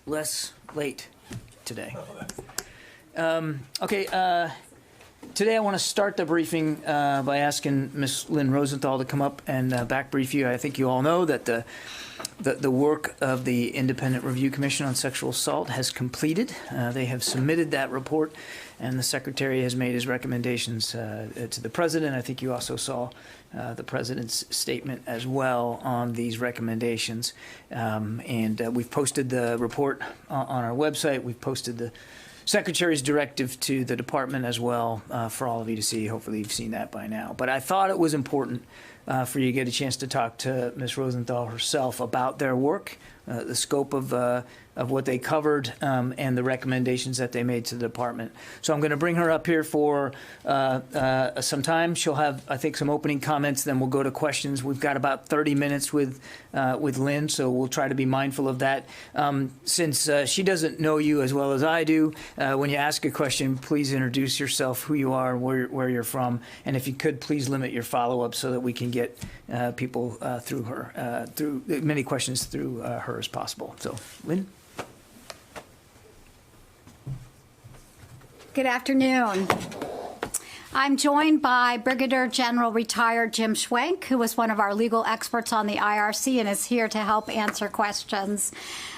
less late today. Today I want to start the briefing by asking Ms. Lynn Rosenthal to come up and back brief you. I think you all know that the work of the Independent Review Commission on Sexual Assault has completed. They have submitted that report, and the Secretary has made his recommendations to the President. I think you also saw the President's statement as well on these recommendations. We've posted the report on our website. We've posted the Secretary's directive to the Department as well for all of you to see. Hopefully you've seen that by now. But I thought it was important for you to get a chance to talk to Ms. Rosenthal herself about their work, the scope of what they covered, and the recommendations that they made to the Department. So I'm going to bring her up here for some time. She'll have, I think, some opening comments, then we'll go to questions. We've got about 30 minutes with Lynn, so we'll try to be mindful of that. Since she doesn't know you as well as I do, when you ask a question, please introduce yourself, who you are, where you're from, and if you could, please limit your follow-up so that we can get people through her, through many questions through her as possible. So, Lynn? Good afternoon. I'm joined by Brigadier General retired Jim Schwenk, who was one of our legal experts on the IRC and is here to help answer questions.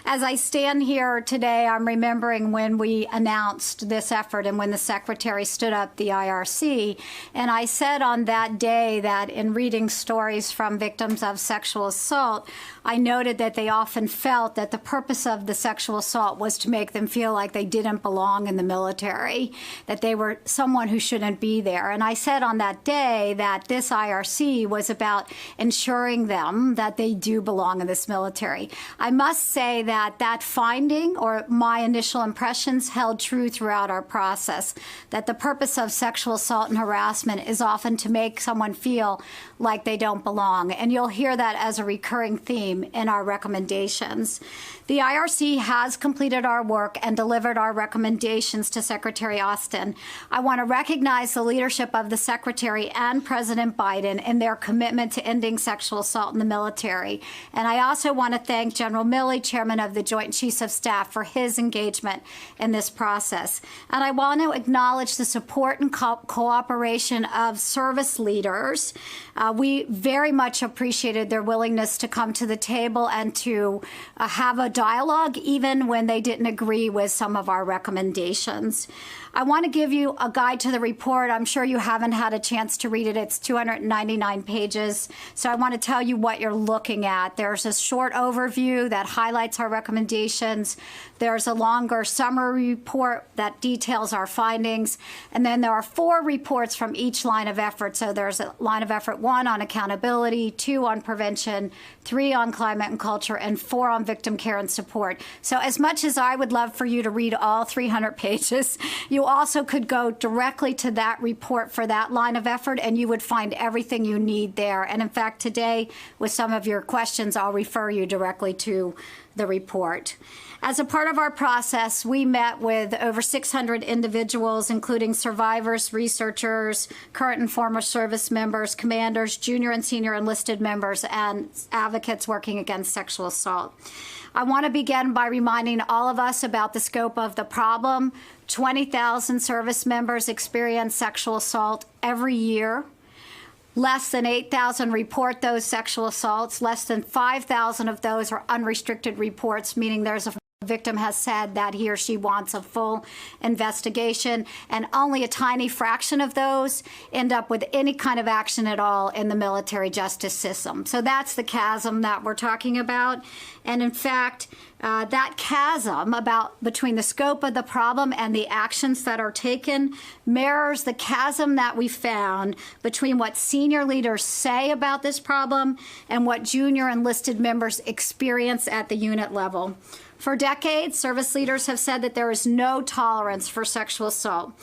As I stand here today, I'm remembering when we announced this effort and when the Secretary stood up the IRC. And I said on that day that in reading stories from victims of sexual assault, I noted that they often felt that the purpose of the sexual assault was to make them feel like they didn't belong in the military, that they were someone who shouldn't be there. And I said on that day that this IRC was about ensuring them that they do belong in this military. I must say that finding, or my initial impressions, held true throughout our process, that the purpose of sexual assault and harassment is often to make someone feel like they don't belong. And you'll hear that as a recurring theme in our recommendations. The IRC has completed our work and delivered our recommendations to Secretary Austin. I want to recognize the leadership of the Secretary and President Biden in their commitment to ending sexual assault in the military. And I also want to thank General Milley, Chairman of the Joint Chiefs of Staff, for his engagement in this process. And I want to acknowledge the support and cooperation of service leaders. We very much appreciated their willingness to come to the table and to have a dialogue, even when they didn't agree with some of our recommendations. I want to give you a guide to the report. I'm sure you haven't had a chance to read it. It's 299 pages. So I want to tell you what you're looking at. There's a short overview that highlights our recommendations. There's a longer summary report that details our findings. And then there are 4 reports from each line of effort. So there's a line of effort 1 on accountability, 2 on prevention, 3 on climate and culture, and 4 on victim care and support. So as much as I would love for you to read all 300 pages, you also could go directly to that report for that line of effort, and you would find everything you need there. And in fact, today, with some of your questions, I'll refer you directly to the report. As a part of our process, we met with over 600 individuals, including survivors, researchers, current and former service members, commanders, junior and senior enlisted members, and advocates working against sexual assault. I want to begin by reminding all of us about the scope of the problem. 20,000 service members experience sexual assault every year. Less than 8,000 report those sexual assaults. Less than 5,000 of those are unrestricted reports, meaning there's a victim has said that he or she wants a full investigation, and only a tiny fraction of those end up with any kind of action at all in the military justice system. So that's the chasm that we're talking about. And in fact, that chasm between the scope of the problem and the actions that are taken mirrors the chasm that we found between what senior leaders say about this problem and what junior enlisted members experience at the unit level. For decades, service leaders have said that there is no tolerance for sexual assault.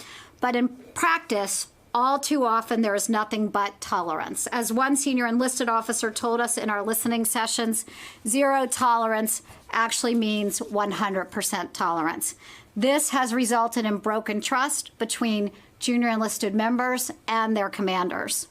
But in practice, all too often, there is nothing but tolerance. As one senior enlisted officer told us in our listening sessions, 0 tolerance actually means 100% tolerance. This has resulted in broken trust between junior enlisted members and their commanders.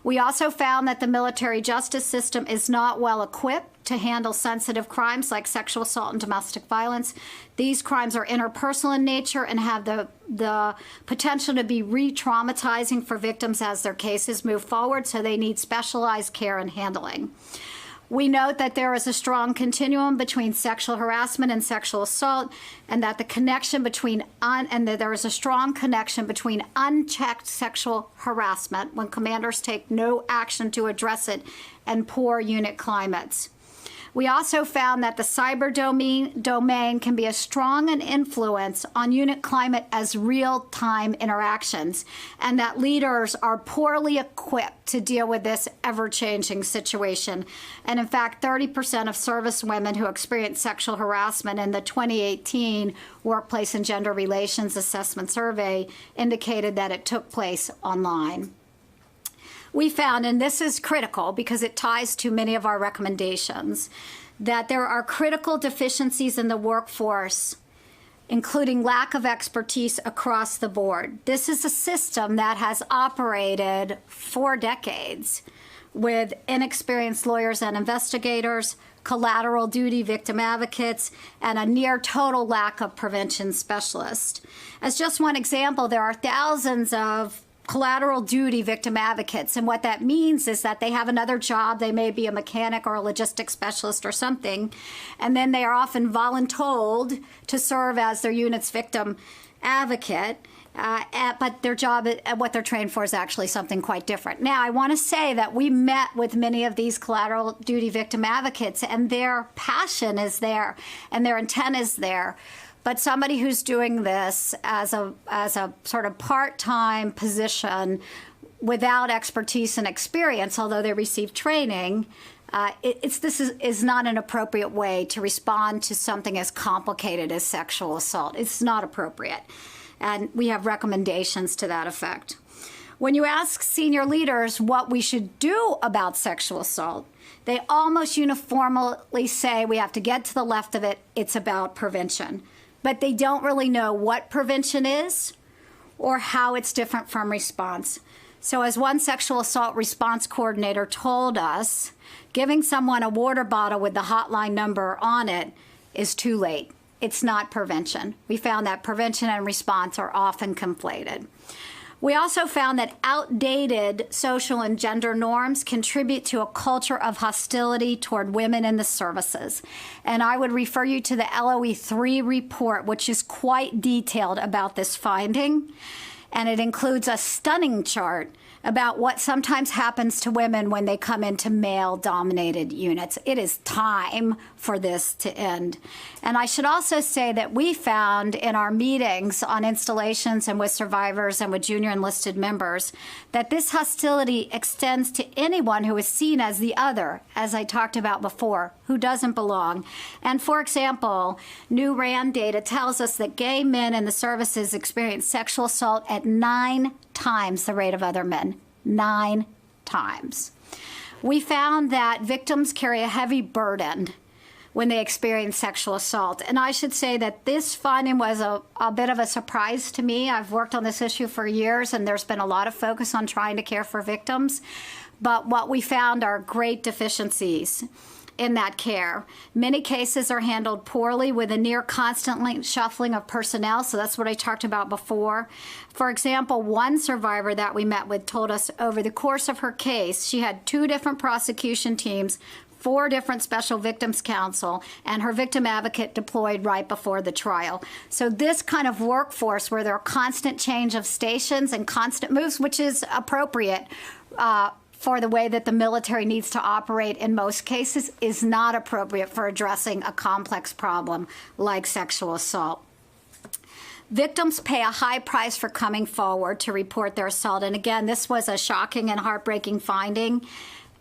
We also found that the military justice system is not well equipped to handle sensitive crimes like sexual assault and domestic violence. These crimes are interpersonal in nature and have the potential to be re-traumatizing for victims as their cases move forward, so they need specialized care and handling. We note that there is a strong continuum between sexual harassment and sexual assault, and that the connection between that there is a strong connection between unchecked sexual harassment when commanders take no action to address it and poor unit climates. We also found that the cyber domain can be a strong influence on unit climate as real-time interactions, and that leaders are poorly equipped to deal with this ever-changing situation. And in fact, 30% of service women who experienced sexual harassment in the 2018 Workplace and Gender Relations Assessment Survey indicated that it took place online. We found, and this is critical because it ties to many of our recommendations, that there are critical deficiencies in the workforce, including lack of expertise across the board. This is a system that has operated for decades with inexperienced lawyers and investigators, collateral duty victim advocates, and a near total lack of prevention specialists. As just one example, there are thousands of collateral duty victim advocates, and what that means is that they have another job. They may be a mechanic or a logistics specialist or something, and then they are often voluntold to serve as their unit's victim advocate, but their job, what they're trained for, is actually something quite different. Now, I want to say that we met with many of these collateral duty victim advocates, and their passion is there, and their intent is there. But somebody who's doing this as a sort of part-time position without expertise and experience, although they receive training, this is not an appropriate way to respond to something as complicated as sexual assault. It's not appropriate. And we have recommendations to that effect. When you ask senior leaders what we should do about sexual assault, they almost uniformly say we have to get to the left of it. It's about prevention. But they don't really know what prevention is or how it's different from response. So as one sexual assault response coordinator told us, giving someone a water bottle with the hotline number on it is too late. It's not prevention. We found that prevention and response are often conflated. We also found that outdated social and gender norms contribute to a culture of hostility toward women in the services. And I would refer you to the LOE 3 report, which is quite detailed about this finding. And it includes a stunning chart about what sometimes happens to women when they come into male-dominated units. It is time for this to end. And I should also say that we found in our meetings on installations and with survivors and with junior enlisted members that this hostility extends to anyone who is seen as the other, as I talked about before, who doesn't belong. And for example, new RAND data tells us that gay men in the services experience sexual assault at 9 times the rate of other men. 9 times. We found that victims carry a heavy burden when they experience sexual assault. And I should say that this finding was a bit of a surprise to me. I've worked on this issue for years, and there's been a lot of focus on trying to care for victims. But what we found are great deficiencies in that care. Many cases are handled poorly with a near constant shuffling of personnel, so that's what I talked about before. For example, one survivor that we met with told us over the course of her case, she had 2 different prosecution teams, 4 different special victims counsel, and her victim advocate deployed right before the trial. So this kind of workforce where there are constant change of stations and constant moves, which is appropriate, for the way that the military needs to operate in most cases, is not appropriate for addressing a complex problem like sexual assault. Victims pay a high price for coming forward to report their assault. And again, this was a shocking and heartbreaking finding.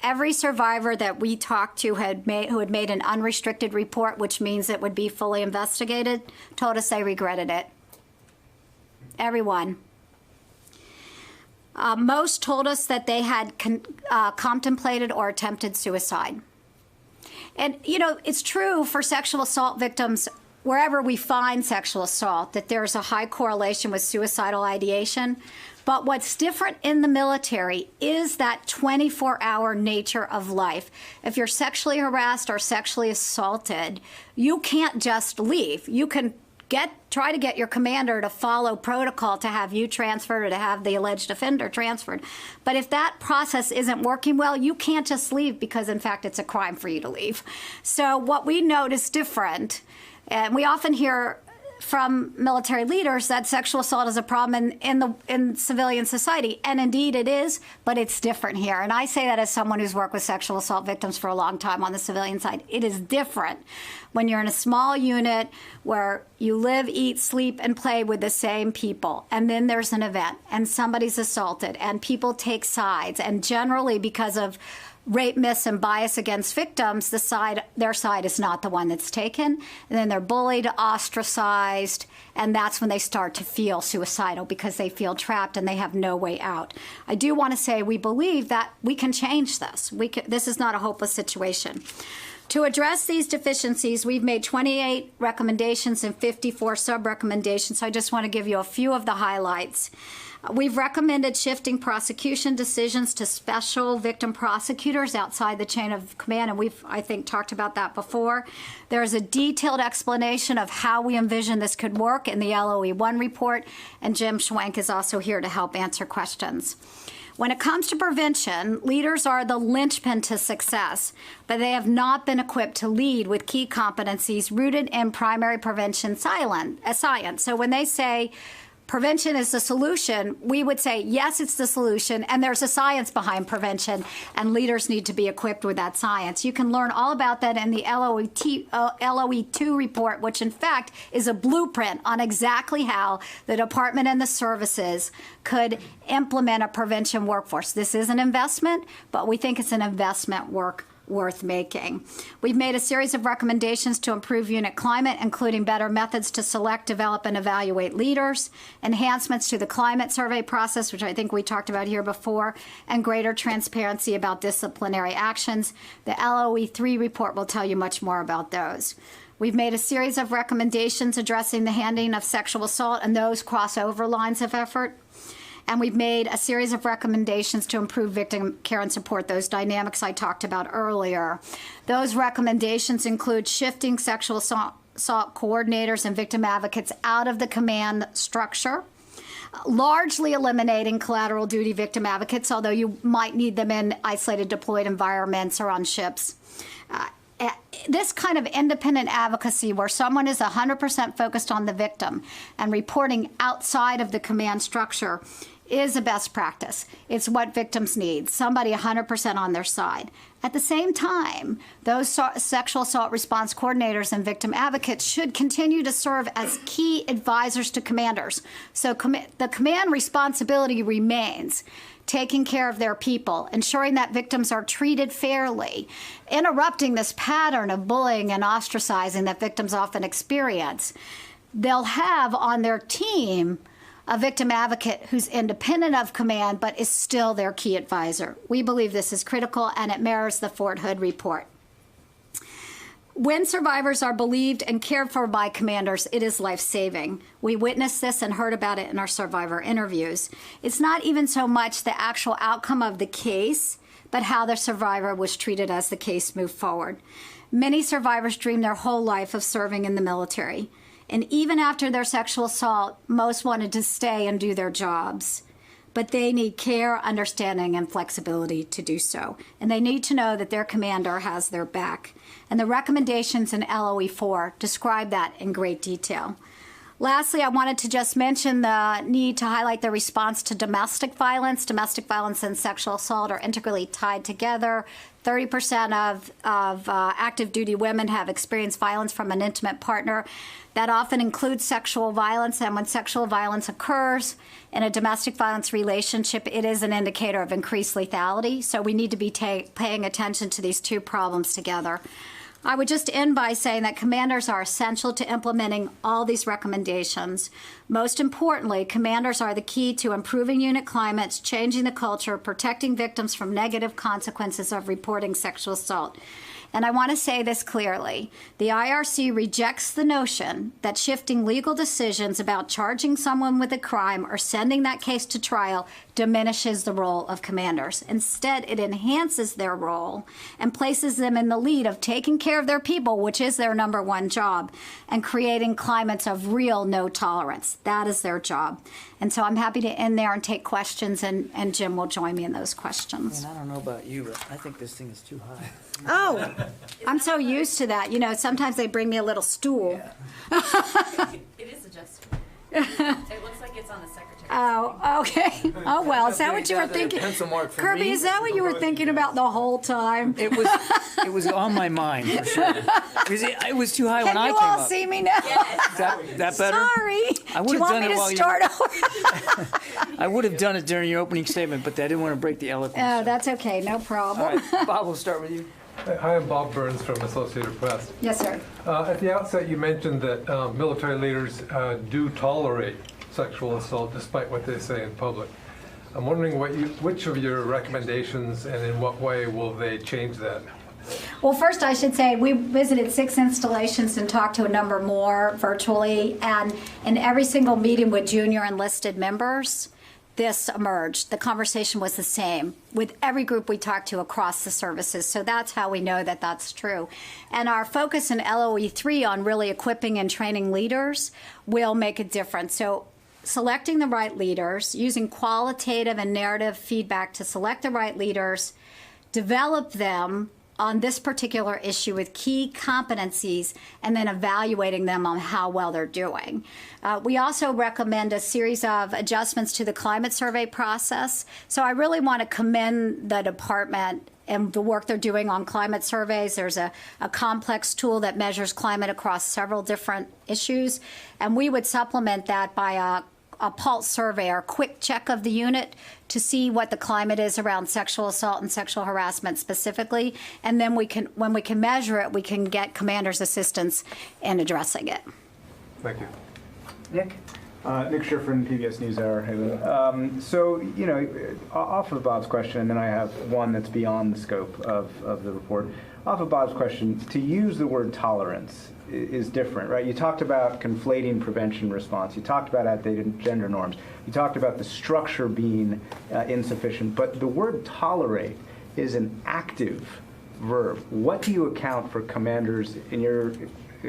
Every survivor that we talked to who had made an unrestricted report, which means it would be fully investigated, told us they regretted it. Everyone. Most told us that they had contemplated or attempted suicide. And, you know, it's true for sexual assault victims wherever we find sexual assault, that there's a high correlation with suicidal ideation. But what's different in the military is that 24-hour nature of life. If you're sexually harassed or sexually assaulted, you can't just leave. You can try to get your commander to follow protocol to have you transferred or to have the alleged offender transferred. But if that process isn't working well, you can't just leave because, in fact, it's a crime for you to leave. So what we note is different. And we often hear from military leaders that sexual assault is a problem in civilian society. And indeed it is, but it's different here. And I say that as someone who's worked with sexual assault victims for a long time on the civilian side. It is different when you're in a small unit where you live, eat, sleep, and play with the same people. And then there's an event and somebody's assaulted and people take sides. And generally because of rape myths and bias against victims, their side is not the one that's taken. And then they're bullied, ostracized, and that's when they start to feel suicidal because they feel trapped and they have no way out. I do want to say we believe that we can change this. This is not a hopeless situation. To address these deficiencies, we've made 28 recommendations and 54 sub-recommendations. So I just want to give you a few of the highlights. We've recommended shifting prosecution decisions to special victim prosecutors outside the chain of command, and we've, I think, talked about that before. There's a detailed explanation of how we envision this could work in the LOE1 report, and Jim Schwenk is also here to help answer questions. When it comes to prevention, leaders are the linchpin to success, but they have not been equipped to lead with key competencies rooted in primary prevention science. So when they say prevention is the solution, we would say, yes, it's the solution, and there's a science behind prevention, and leaders need to be equipped with that science. You can learn all about that in the LOE2 report, which in fact is a blueprint on exactly how the department and the services could implement a prevention workforce. This is an investment, but we think it's an investment worth making. We've made a series of recommendations to improve unit climate, including better methods to select, develop, and evaluate leaders, enhancements to the climate survey process, which I think we talked about here before, and greater transparency about disciplinary actions. The LOE3 report will tell you much more about those. We've made a series of recommendations addressing the handling of sexual assault, and those cross over lines of effort. And we've made a series of recommendations to improve victim care and support those dynamics I talked about earlier. Those recommendations include shifting sexual assault coordinators and victim advocates out of the command structure, largely eliminating collateral duty victim advocates, although you might need them in isolated deployed environments or on ships. This kind of independent advocacy where someone is 100% focused on the victim and reporting outside of the command structure is a best practice. It's what victims need, somebody 100% on their side. At the same time, those sexual assault response coordinators and victim advocates should continue to serve as key advisors to commanders. So the command responsibility remains taking care of their people, ensuring that victims are treated fairly, interrupting this pattern of bullying and ostracizing that victims often experience. They'll have on their team a victim advocate who's independent of command but is still their key advisor. We believe this is critical, and it mirrors the Fort Hood report. When survivors are believed and cared for by commanders, it is life-saving. We witnessed this and heard about it in our survivor interviews. It's not even so much the actual outcome of the case, but how the survivor was treated as the case moved forward. Many survivors dream their whole life of serving in the military. And even after their sexual assault, most wanted to stay and do their jobs. But they need care, understanding, and flexibility to do so. And they need to know that their commander has their back. And the recommendations in LOE4 describe that in great detail. Lastly, I wanted to just mention the need to highlight the response to domestic violence. Domestic violence and sexual assault are integrally tied together. 30% of active duty women have experienced violence from an intimate partner. That often includes sexual violence, and when sexual violence occurs in a domestic violence relationship, it is an indicator of increased lethality. So we need to be paying attention to these two problems together. I would just end by saying that commanders are essential to implementing all these recommendations. Most importantly, commanders are the key to improving unit climates, changing the culture, protecting victims from negative consequences of reporting sexual assault. And I want to say this clearly. The IRC rejects the notion that shifting legal decisions about charging someone with a crime or sending that case to trial diminishes the role of commanders. Instead, it enhances their role and places them in the lead of taking care of their people, which is their number one job, and creating climates of real no tolerance. That is their job. And so I'm happy to end there and take questions, and Jim will join me in those questions. And I don't know about you, but I think this thing is too high. Oh, I'm so used to that. You know, sometimes they bring me a little stool. It is adjustable. It looks like it's on the secretary. Oh, okay. Oh, well, is that what you were thinking? Pencil mark for Kirby, me. is that what you were thinking about the whole time? It was on my mind for sure. Because it was too high when I Can came you all up. see me now? Is that better? Sorry. I Do would you have want done me it to while you start over? I would have done it during your opening statement, but I didn't want to break the eloquence. Oh, that's okay. No All problem. right, Bob, we'll start with you. Hi, I'm Bob Burns from Associated Press. Yes, sir. At the outset, you mentioned that military leaders do tolerate sexual assault despite what they say in public. I'm wondering which of your recommendations and in what way will they change that? Well, first I should say we visited 6 installations and talked to a number more virtually, and in every single meeting with junior enlisted members, this emerged. The conversation was the same with every group we talked to across the services. So that's how we know that that's true. And our focus in LOE 3 on really equipping and training leaders will make a difference. So selecting the right leaders, using qualitative and narrative feedback to select the right leaders, develop them on this particular issue with key competencies, and then evaluating them on how well they're doing. We also recommend a series of adjustments to the climate survey process. So I really want to commend the department and the work they're doing on climate surveys. There's a complex tool that measures climate across several different issues, and we would supplement that by a pulse survey or quick check of the unit to see what the climate is around sexual assault and sexual harassment specifically. And then when we can measure it, we can get commanders' assistance in addressing it. Thank you. Nick? Nick Schiffrin, PBS NewsHour. Hey, Lou. So, you know, off of Bob's question, and then I have one that's beyond the scope of the report. Off of Bob's question, to use the word tolerance is different, right? You talked about conflating prevention response. You talked about outdated gender norms. You talked about the structure being insufficient. But the word tolerate is an active verb. What do you account for commanders, in your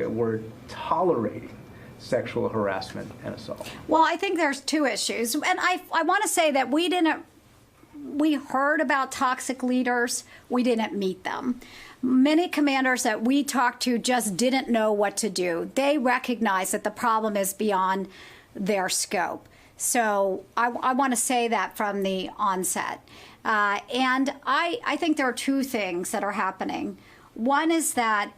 word, tolerating sexual harassment and assault? Well, I think there's two issues. And I want to say that we heard about toxic leaders. We didn't meet them. Many commanders that we talked to just didn't know what to do. They recognize that the problem is beyond their scope. So I want to say that from the onset. And I think there are two things that are happening. One is that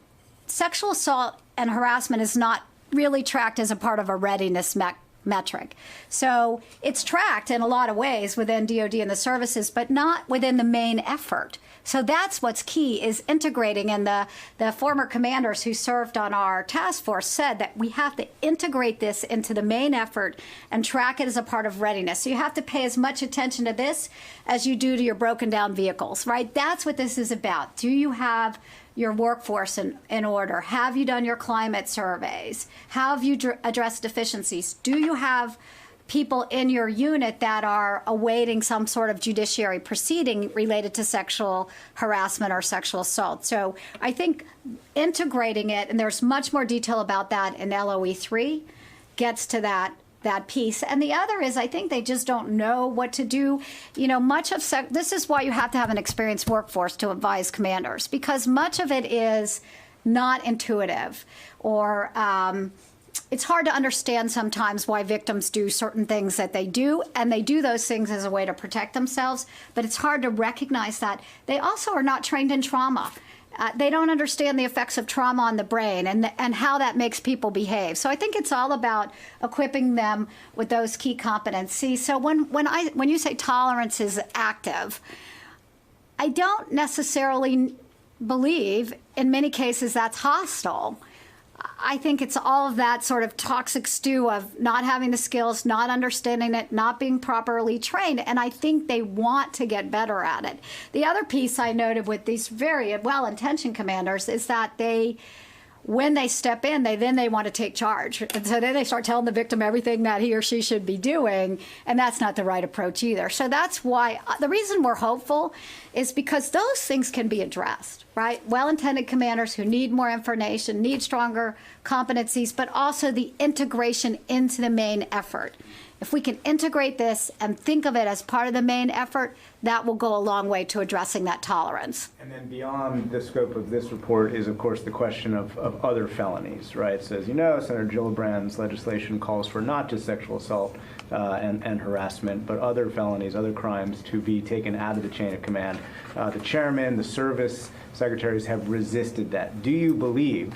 sexual assault and harassment is not really tracked as a part of a readiness metric. So it's tracked in a lot of ways within DoD and the services, but not within the main effort. So that's what's key, is integrating. And the former commanders who served on our task force said that we have to integrate this into the main effort and track it as a part of readiness. So you have to pay as much attention to this as you do to your broken down vehicles, right? That's what this is about. Do you have your workforce in order? Have you done your climate surveys? Have you addressed deficiencies? Do you have people in your unit that are awaiting some sort of judiciary proceeding related to sexual harassment or sexual assault? So I think integrating it, and there's much more detail about that in LOE 3, gets to that piece. And the other is, I think they just don't know what to do. You know, much of this is why you have to have an experienced workforce to advise commanders, because much of it is not intuitive, or it's hard to understand sometimes why victims do certain things that they do, and they do those things as a way to protect themselves, but it's hard to recognize that. They also are not trained in trauma. They don't understand the effects of trauma on the brain and how that makes people behave. So I think it's all about equipping them with those key competencies. So when you say tolerance is active, I don't necessarily believe in many cases that's hostile. I think it's all of that sort of toxic stew of not having the skills, not understanding it, not being properly trained. And I think they want to get better at it. The other piece I noted with these very well-intentioned commanders is that when they step in, they want to take charge. And so then they start telling the victim everything that he or she should be doing, and that's not the right approach either. So that's why the reason we're hopeful is because those things can be addressed, right? Well-intended commanders who need more information, need stronger competencies, but also the integration into the main effort. If we can integrate this and think of it as part of the main effort, that will go a long way to addressing that tolerance. And then beyond the scope of this report is, of course, the question of other felonies, right? So as you know, Senator Gillibrand's legislation calls for not just sexual assault and harassment, but other felonies, other crimes to be taken out of the chain of command. The chairman, the service secretaries have resisted that. Do you believe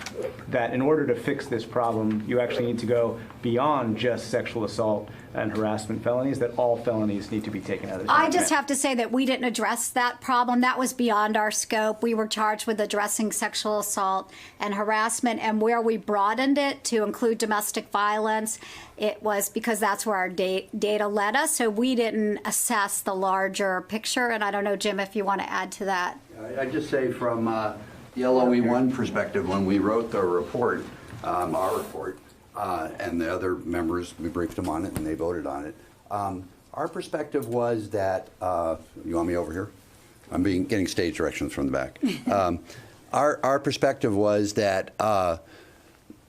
that in order to fix this problem, you actually need to go beyond just sexual assault and harassment felonies, that all felonies need to be taken out of the chain of I command? just have to say that we didn't address that problem. That was beyond our scope. We were charged with addressing sexual assault and harassment, and where we broadened it to include domestic violence, it was because that's where our data led us. So we didn't assess the larger picture. And I don't know, Jim, if you want to add to that. I'd just say from the LOE1 perspective, when we wrote the report, our report, and the other members, we briefed them on it and they voted on it. Our perspective was that, you want me over here? I'm getting stage directions from the back. Our perspective was that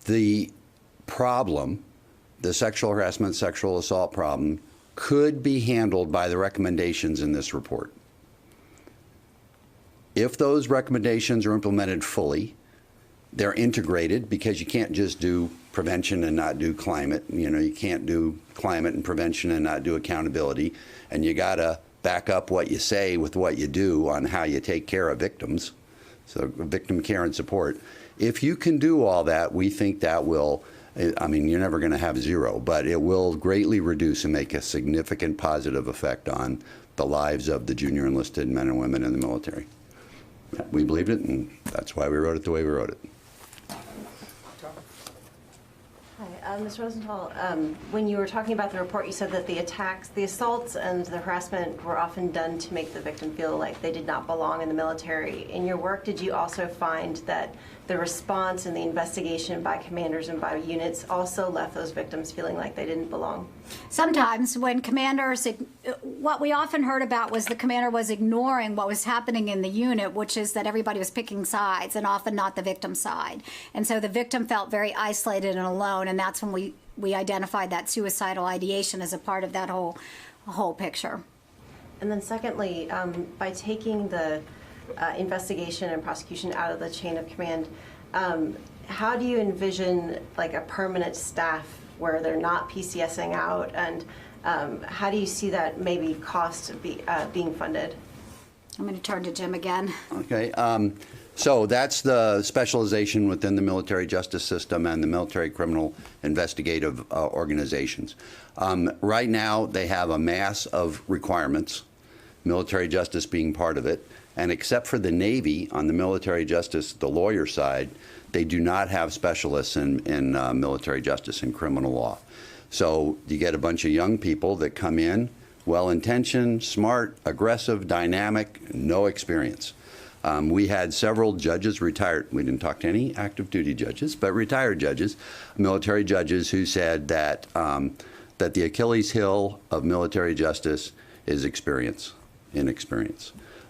the problem, the sexual harassment, sexual assault problem, could be handled by the recommendations in this report. If those recommendations are implemented fully, they're integrated, because you can't just do prevention and not do climate. You know, you can't do climate and prevention and not do accountability. And you got to back up what you say with what you do on how you take care of victims. So victim care and support. If you can do all that, we think that will, I mean, you're never going to have zero, but it will greatly reduce and make a significant positive effect on the lives of the junior enlisted men and women in the military. We believed it, and that's why we wrote it the way we wrote it. Hi, Ms. Rosenthal. When you were talking about the report, you said that the attacks, the assaults and the harassment were often done to make the victim feel like they did not belong in the military. In your work, did you also find that the response and the investigation by commanders and by units also left those victims feeling like they didn't belong? Sometimes when commanders, what we often heard about was the commander was ignoring what was happening in the unit, which is that everybody was picking sides and often not the victim's side. And so the victim felt very isolated and alone, and that's when we identified that suicidal ideation as a part of that whole picture. And then secondly, by taking the investigation and prosecution out of the chain of command, how do you envision like a permanent staff where they're not PCSing out, and how do you see that maybe cost being funded? I'm going to turn to Jim again. Okay, so that's the specialization within the military justice system and the military criminal investigative organizations. Right now, they have a mass of requirements, military justice being part of it, and except for the Navy on the military justice, the lawyer side, they do not have specialists in military justice and criminal law. So you get a bunch of young people that come in, well-intentioned, smart, aggressive, dynamic, no experience. We had several judges retired. We didn't talk to any active duty judges, but retired judges, military judges, who said that that the Achilles heel of military justice is inexperience.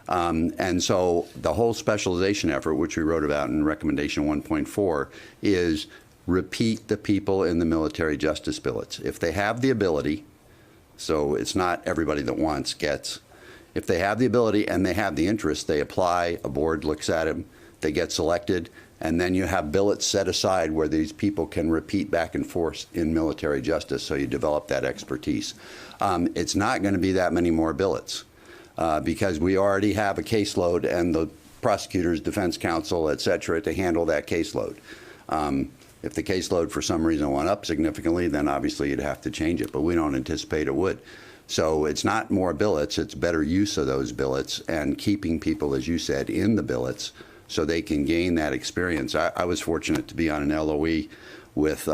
And so the whole specialization effort, which we wrote about in recommendation 1.4, is repeat the people in the military justice billets. If they have the ability, so it's not everybody that gets. If they have the ability and they have the interest, they apply, a board looks at them, they get selected, and then you have billets set aside where these people can repeat back and forth in military justice, so you develop that expertise. It's not going to be that many more billets. Because we already have a caseload and the prosecutors, defense counsel, et cetera, to handle that caseload. If the caseload for some reason went up significantly, then obviously you'd have to change it, but we don't anticipate it would. So it's not more billets, it's better use of those billets and keeping people, as you said, in the billets so they can gain that experience. I was fortunate to be on an LOE with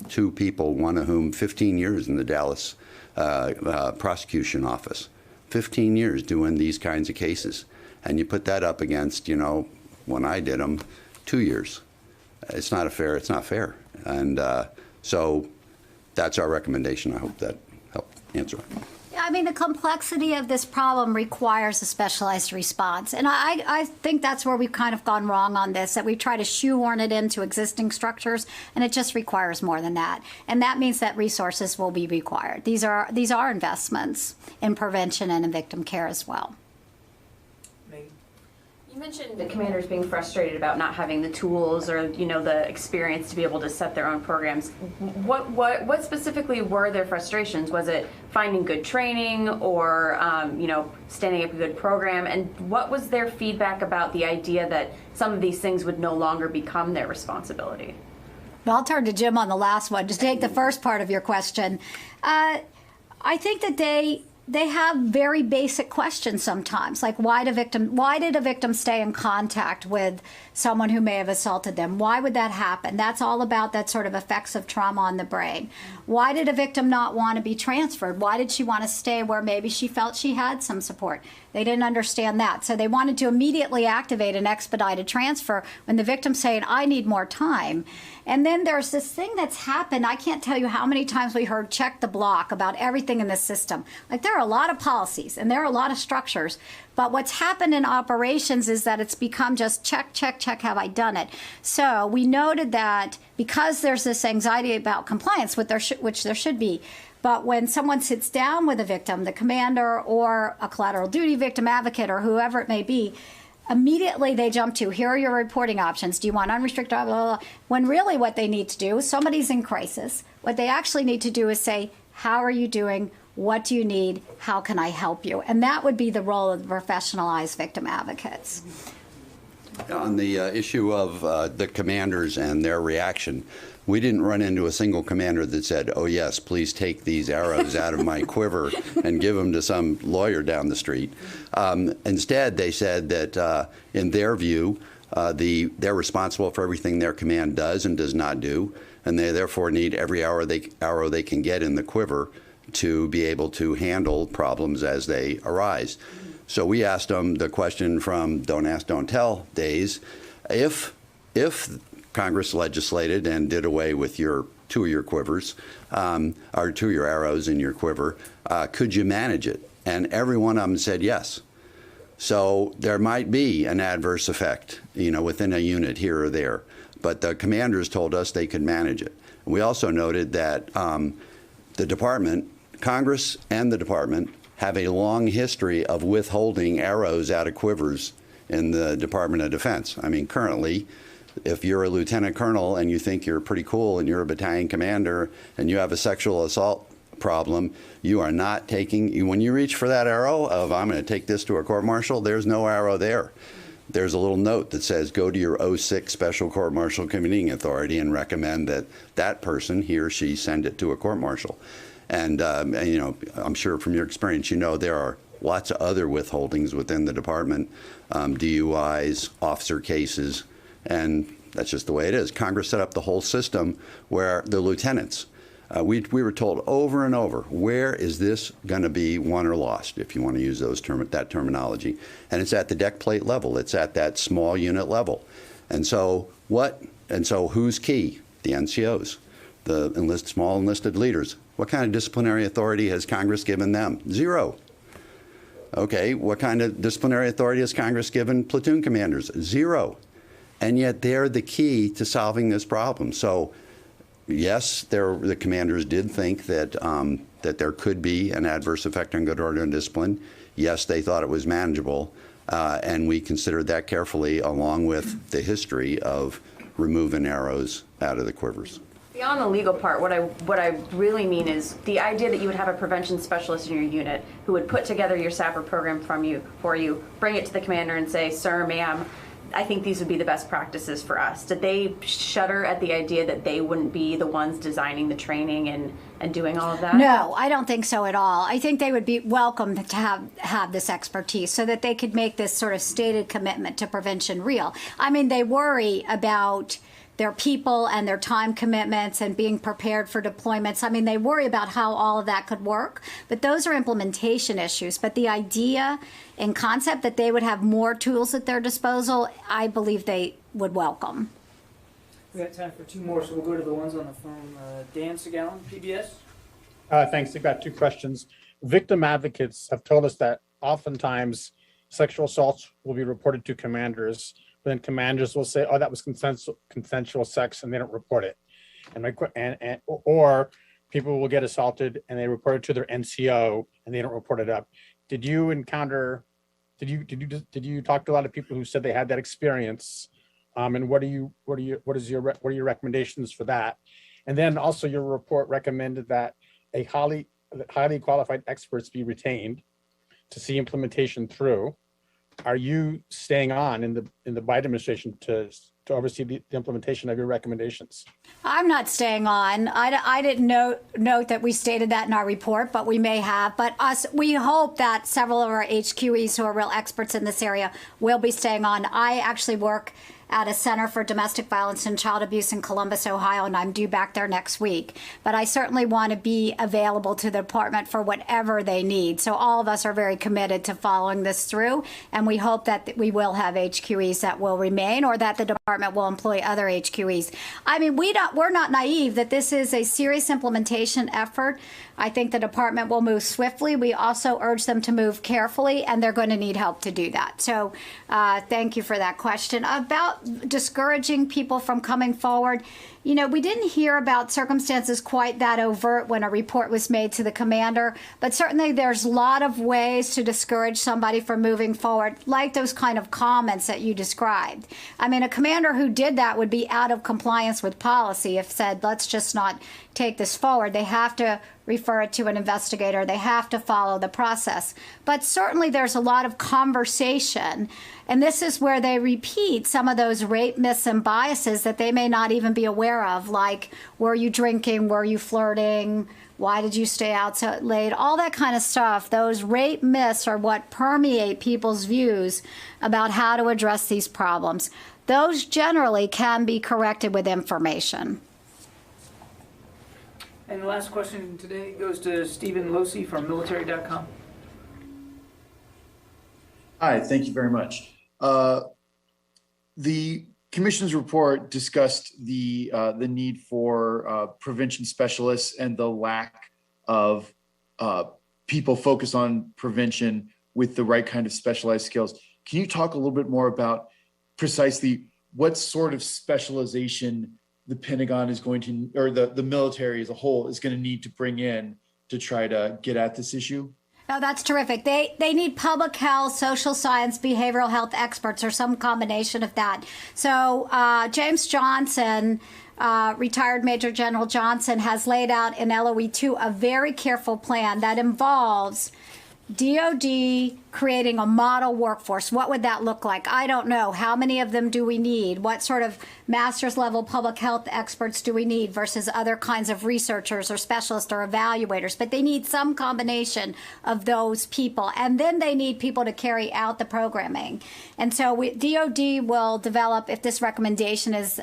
2 people, one of whom 15 years in the Dallas prosecution office. 15 years doing these kinds of cases. And you put that up against, when I did them, 2 years. It's not fair. And so that's our recommendation. I hope that helped answer it. I mean, the complexity of this problem requires a specialized response. And I think that's where we've kind of gone wrong on this, that we try to shoehorn it into existing structures, and it just requires more than that. And that means that resources will be required. These are investments in prevention and in victim care as well. You mentioned the commanders being frustrated about not having the tools or the experience to be able to set their own programs. What specifically were their frustrations? Was it finding good training or standing up a good program? And what was their feedback about the idea that some of these things would no longer become their responsibility? Well, I'll turn to Jim on the last one. Just take the first part of your question. I think that they have very basic questions sometimes, like why did a victim stay in contact with someone who may have assaulted them? Why would that happen? That's all about that sort of effects of trauma on the brain. Why did a victim not want to be transferred? Why did she want to stay where maybe she felt she had some support? They didn't understand that. So they wanted to immediately activate an expedited transfer when the victim's saying, I need more time. And then there's this thing that's happened. I can't tell you how many times we heard check the block about everything in the system. Like, there are a lot of policies and there are a lot of structures, but what's happened in operations is that it's become just check, check, check, have I done it? So we noted that because there's this anxiety about compliance, which there should be, but when someone sits down with a victim, the commander or a collateral duty victim advocate or whoever it may be, immediately they jump to, here are your reporting options. Do you want unrestricted, blah, blah, blah. When really what they need to do, somebody's in crisis, what they actually need to do is say, how are you doing? What do you need? How can I help you? And that would be the role of the professionalized victim advocates. On the issue of the commanders and their reaction, we didn't run into a single commander that said, oh yes, please take these arrows out of my quiver and give them to some lawyer down the street. Instead, they said that in their view, they're responsible for everything their command does and does not do, and they therefore need every arrow they can get in the quiver to be able to handle problems as they arise. So we asked them the question from don't ask, don't tell days. If Congress legislated and did away with two of your quivers, or 2 of your arrows in your quiver, could you manage it? And every one of them said yes. So there might be an adverse effect, within a unit here or there, but the commanders told us they could manage it. We also noted that the department, Congress and the department, have a long history of withholding arrows out of quivers in the Department of Defense. I mean, currently, if you're a lieutenant colonel and you think you're pretty cool and you're a battalion commander and you have a sexual assault problem, you are not taking, when you reach for that arrow of, I'm going to take this to a court-martial, there's no arrow there. There's a little note that says, go to your 06 Special Court-Martial Convening Authority and recommend that that person, he or she, send it to a court-martial. And I'm sure from your experience, there are lots of other withholdings within the department, DUIs, officer cases, and that's just the way it is. Congress set up the whole system where the lieutenants, we were told over and over, where is this going to be won or lost, if you want to use that terminology. And it's at the deck plate level. It's at that small unit level. And so who's key? The NCOs, the small enlisted leaders. What kind of disciplinary authority has Congress given them? Zero. Okay, what kind of disciplinary authority has Congress given platoon commanders? Zero. And yet they're the key to solving this problem. So yes, the commanders did think that that there could be an adverse effect on good order and discipline. Yes, they thought it was manageable, and we considered that carefully along with the history of removing arrows out of the quivers. Beyond the legal part, what I really mean is the idea that you would have a prevention specialist in your unit who would put together your SAPR program for you, bring it to the commander and say, sir, ma'am, I think these would be the best practices for us. Did they shudder at the idea that they wouldn't be the ones designing the training and doing all of that? No, I don't think so at all. I think they would be welcome to have this expertise so that they could make this sort of stated commitment to prevention real. I mean, they worry about their people and their time commitments and being prepared for deployments. I mean, they worry about how all of that could work, but those are implementation issues. But the idea and concept that they would have more tools at their disposal, I believe they would welcome. We got time for two more, so we'll go to the ones on the phone. Dan Segallen, PBS. Thanks. I've got two questions. Victim advocates have told us that oftentimes sexual assaults will be reported to commanders, but then commanders will say, "Oh, that was consensual sex," and they don't report it. Or people will get assaulted and they report it to their NCO and they don't report it up. Did you talk to a lot of people who said they had that experience? And what are your recommendations for that? And then also your report recommended that highly qualified experts be retained to see implementation through. Are you staying on in the Biden administration to oversee the implementation of your recommendations? I'm not staying on. I didn't note that we stated that in our report, but we may have. But we hope that several of our HQEs who are real experts in this area will be staying on. I actually work at a Center for Domestic Violence and Child Abuse in Columbus, Ohio, and I'm due back there next week. But I certainly want to be available to the department for whatever they need. So all of us are very committed to following this through, and we hope that we will have HQEs that will remain, or that the department will employ other HQEs. I mean, we're not naive that this is a serious implementation effort. I think the department will move swiftly. We also urge them to move carefully, and they're going to need help to do that. So thank you for that question. About discouraging people from coming forward, you know, we didn't hear about circumstances quite that overt when a report was made to the commander, but certainly there's a lot of ways to discourage somebody from moving forward, like those kind of comments that you described. I mean, a commander who did that would be out of compliance with policy if said, let's just not take this forward. They have to refer it to an investigator. They have to follow the process. But certainly there's a lot of conversation, and this is where they repeat some of those rape myths and biases that they may not even be aware of, like, were you drinking, were you flirting, why did you stay out so late, all that kind of stuff. Those rape myths are what permeate people's views about how to address these problems. Those generally can be corrected with information. And the last question today goes to Stephen Losey from military.com. Hi, thank you very much. The Commission's report discussed the need for prevention specialists and the lack of people focused on prevention with the right kind of specialized skills. Can you talk a little bit more about precisely what sort of specialization the Pentagon is going to, or the military as a whole is going to need to bring in to try to get at this issue? No, that's terrific. They need public health, social science, behavioral health experts, or some combination of that. So James Johnson, retired Major General Johnson, has laid out in LOE 2 a very careful plan that involves DOD creating a model workforce. What would that look like? I don't know. How many of them do we need? What sort of master's level public health experts do we need versus other kinds of researchers or specialists or evaluators? But they need some combination of those people. And then they need people to carry out the programming. And so DOD will develop, if this recommendation is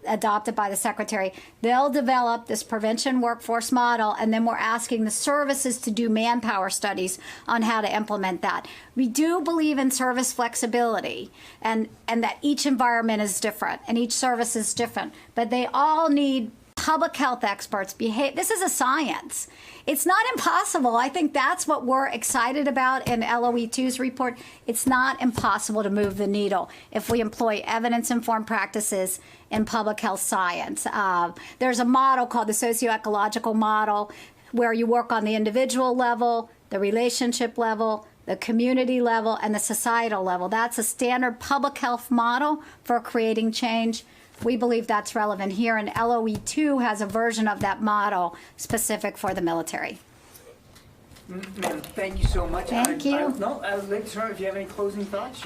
adopted by the Secretary, they'll develop this prevention workforce model, and then we're asking the services to do manpower studies on how to implement that. We do believe in service flexibility, and that each environment is different and each service is different, but they all need public health experts. This is a science. It's not impossible. I think that's what we're excited about in LOE 2's report. It's not impossible to move the needle if we employ evidence-informed practices in public health science. There's a model called the socio-ecological model where you work on the individual level, the relationship level, the community level, and the societal level. That's a standard public health model for creating change. We believe that's relevant here, and LOE 2 has a version of that model specific for the military. Ma'am, thank you so much. Thank you. I would like to know if you have any closing thoughts.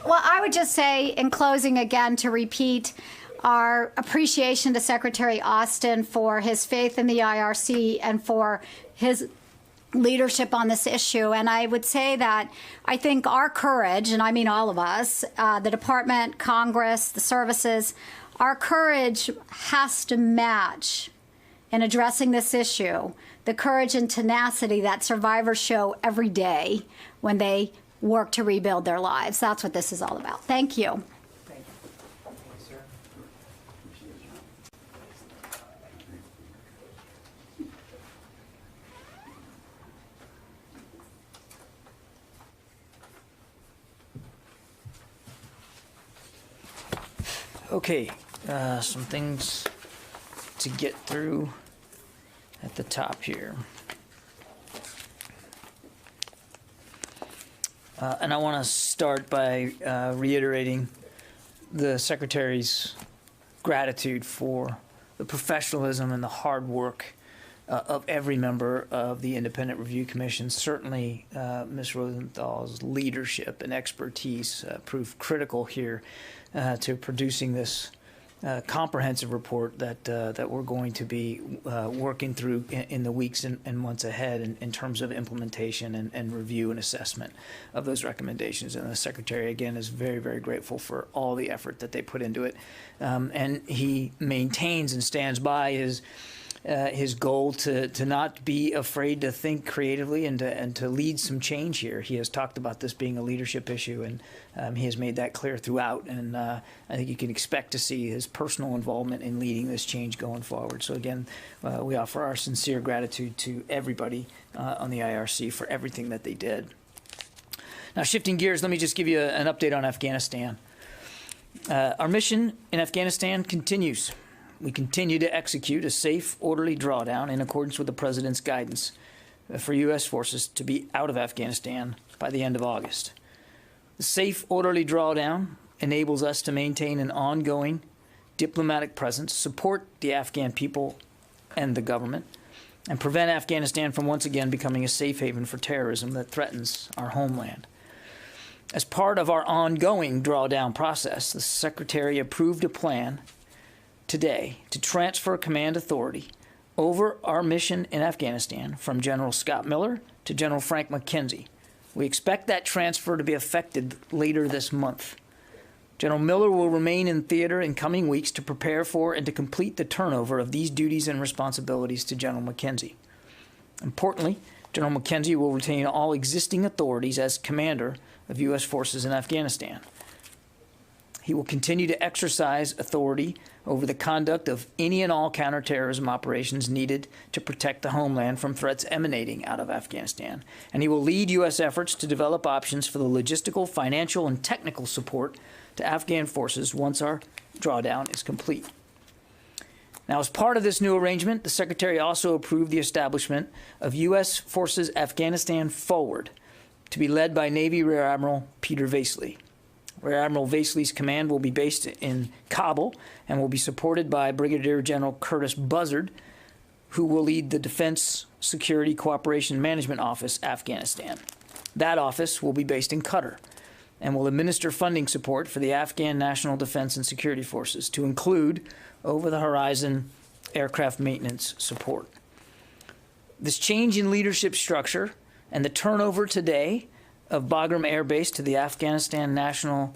Well, I would just say in closing again to repeat our appreciation to Secretary Austin for his faith in the IRC and for his leadership on this issue. And I would say that I think our courage, and I mean all of us, the department, Congress, the services, our courage has to match in addressing this issue the courage and tenacity that survivors show every day when they work to rebuild their lives. That's what this is all about. Thank you. Thank you. Sir. Okay, some things to get through at the top here. And I want to start by reiterating the Secretary's gratitude for the professionalism and the hard work of every member of the Independent Review Commission. Certainly, Ms. Rosenthal's leadership and expertise proved critical here to producing this comprehensive report that we're going to be working through in the weeks and months ahead in terms of implementation and review and assessment of those recommendations. And the Secretary, again, is very, very grateful for all the effort that they put into it. And he maintains and stands by his goal to not be afraid to think creatively and to lead some change here. He has talked about this being a leadership issue, and he has made that clear throughout. And I think you can expect to see his personal involvement in leading this change going forward. So again, we offer our sincere gratitude to everybody on the IRC for everything that they did. Now, shifting gears, let me just give you an update on Afghanistan. Our mission in Afghanistan continues. We continue to execute a safe, orderly drawdown in accordance with the President's guidance for U.S. forces to be out of Afghanistan by the end of August. The safe, orderly drawdown enables us to maintain an ongoing diplomatic presence, support the Afghan people and the government, and prevent Afghanistan from once again becoming a safe haven for terrorism that threatens our homeland. As part of our ongoing drawdown process, the Secretary approved a plan today to transfer command authority over our mission in Afghanistan from General Scott Miller to General Frank McKenzie. We expect that transfer to be effected later this month. General Miller will remain in theater in coming weeks to prepare for and to complete the turnover of these duties and responsibilities to General McKenzie. Importantly, General McKenzie will retain all existing authorities as commander of U.S. forces in Afghanistan. He will continue to exercise authority over the conduct of any and all counterterrorism operations needed to protect the homeland from threats emanating out of Afghanistan. And he will lead U.S. efforts to develop options for the logistical, financial, and technical support to Afghan forces once our drawdown is complete. Now, as part of this new arrangement, the Secretary also approved the establishment of U.S. Forces Afghanistan Forward to be led by Navy Rear Admiral Peter Vasley. Rear Admiral Vasley's command will be based in Kabul and will be supported by Brigadier General Curtis Buzzard, who will lead the Defense Security Cooperation Management Office, Afghanistan. That office will be based in Qatar and will administer funding support for the Afghan National Defense and Security Forces, to include over-the-horizon aircraft maintenance support. This change in leadership structure and the turnover today of Bagram Air Base to the Afghan National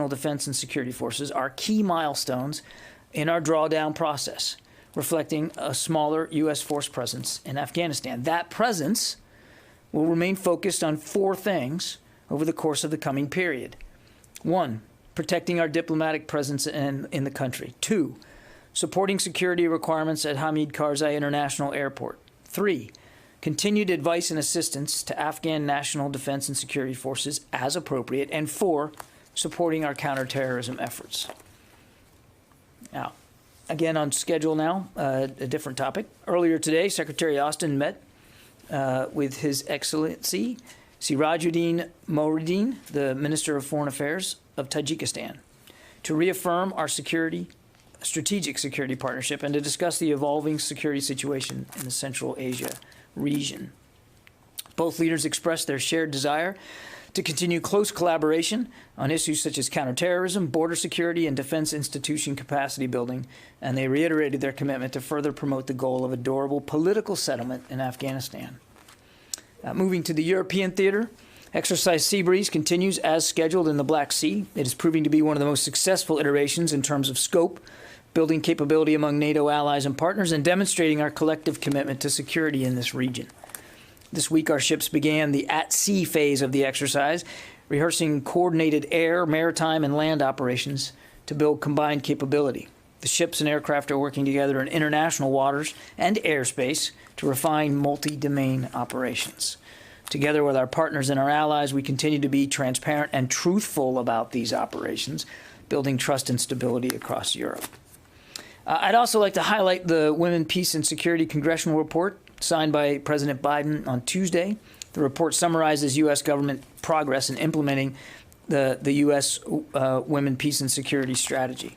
Defense and Security Forces are key milestones in our drawdown process, reflecting a smaller U.S. force presence in Afghanistan. That presence will remain focused on four things over the course of the coming period. 1, protecting our diplomatic presence in the country. 2, supporting security requirements at Hamid Karzai International Airport. 3, continued advice and assistance to Afghan National Defense and Security Forces as appropriate. And 4, supporting our counterterrorism efforts. Now, again on schedule now, a different topic. Earlier today, Secretary Austin met with His Excellency Sirajuddin Mouradin, the Minister of Foreign Affairs of Tajikistan, to reaffirm our strategic security partnership and to discuss the evolving security situation in the Central Asia region. Both leaders expressed their shared desire to continue close collaboration on issues such as counterterrorism, border security, and defense institution capacity building, and they reiterated their commitment to further promote the goal of a durable political settlement in Afghanistan. Moving to the European theater, Exercise Seabreeze continues as scheduled in the Black Sea. It is proving to be one of the most successful iterations in terms of scope, building capability among NATO allies and partners, and demonstrating our collective commitment to security in this region. This week, our ships began the at-sea phase of the exercise, rehearsing coordinated air, maritime, and land operations to build combined capability. The ships and aircraft are working together in international waters and airspace to refine multi-domain operations. Together with our partners and our allies, we continue to be transparent and truthful about these operations, building trust and stability across Europe. I'd also like to highlight the Women, Peace, and Security Congressional Report signed by President Biden on Tuesday. The report summarizes U.S. government progress in implementing the U.S. Women, Peace, and Security Strategy.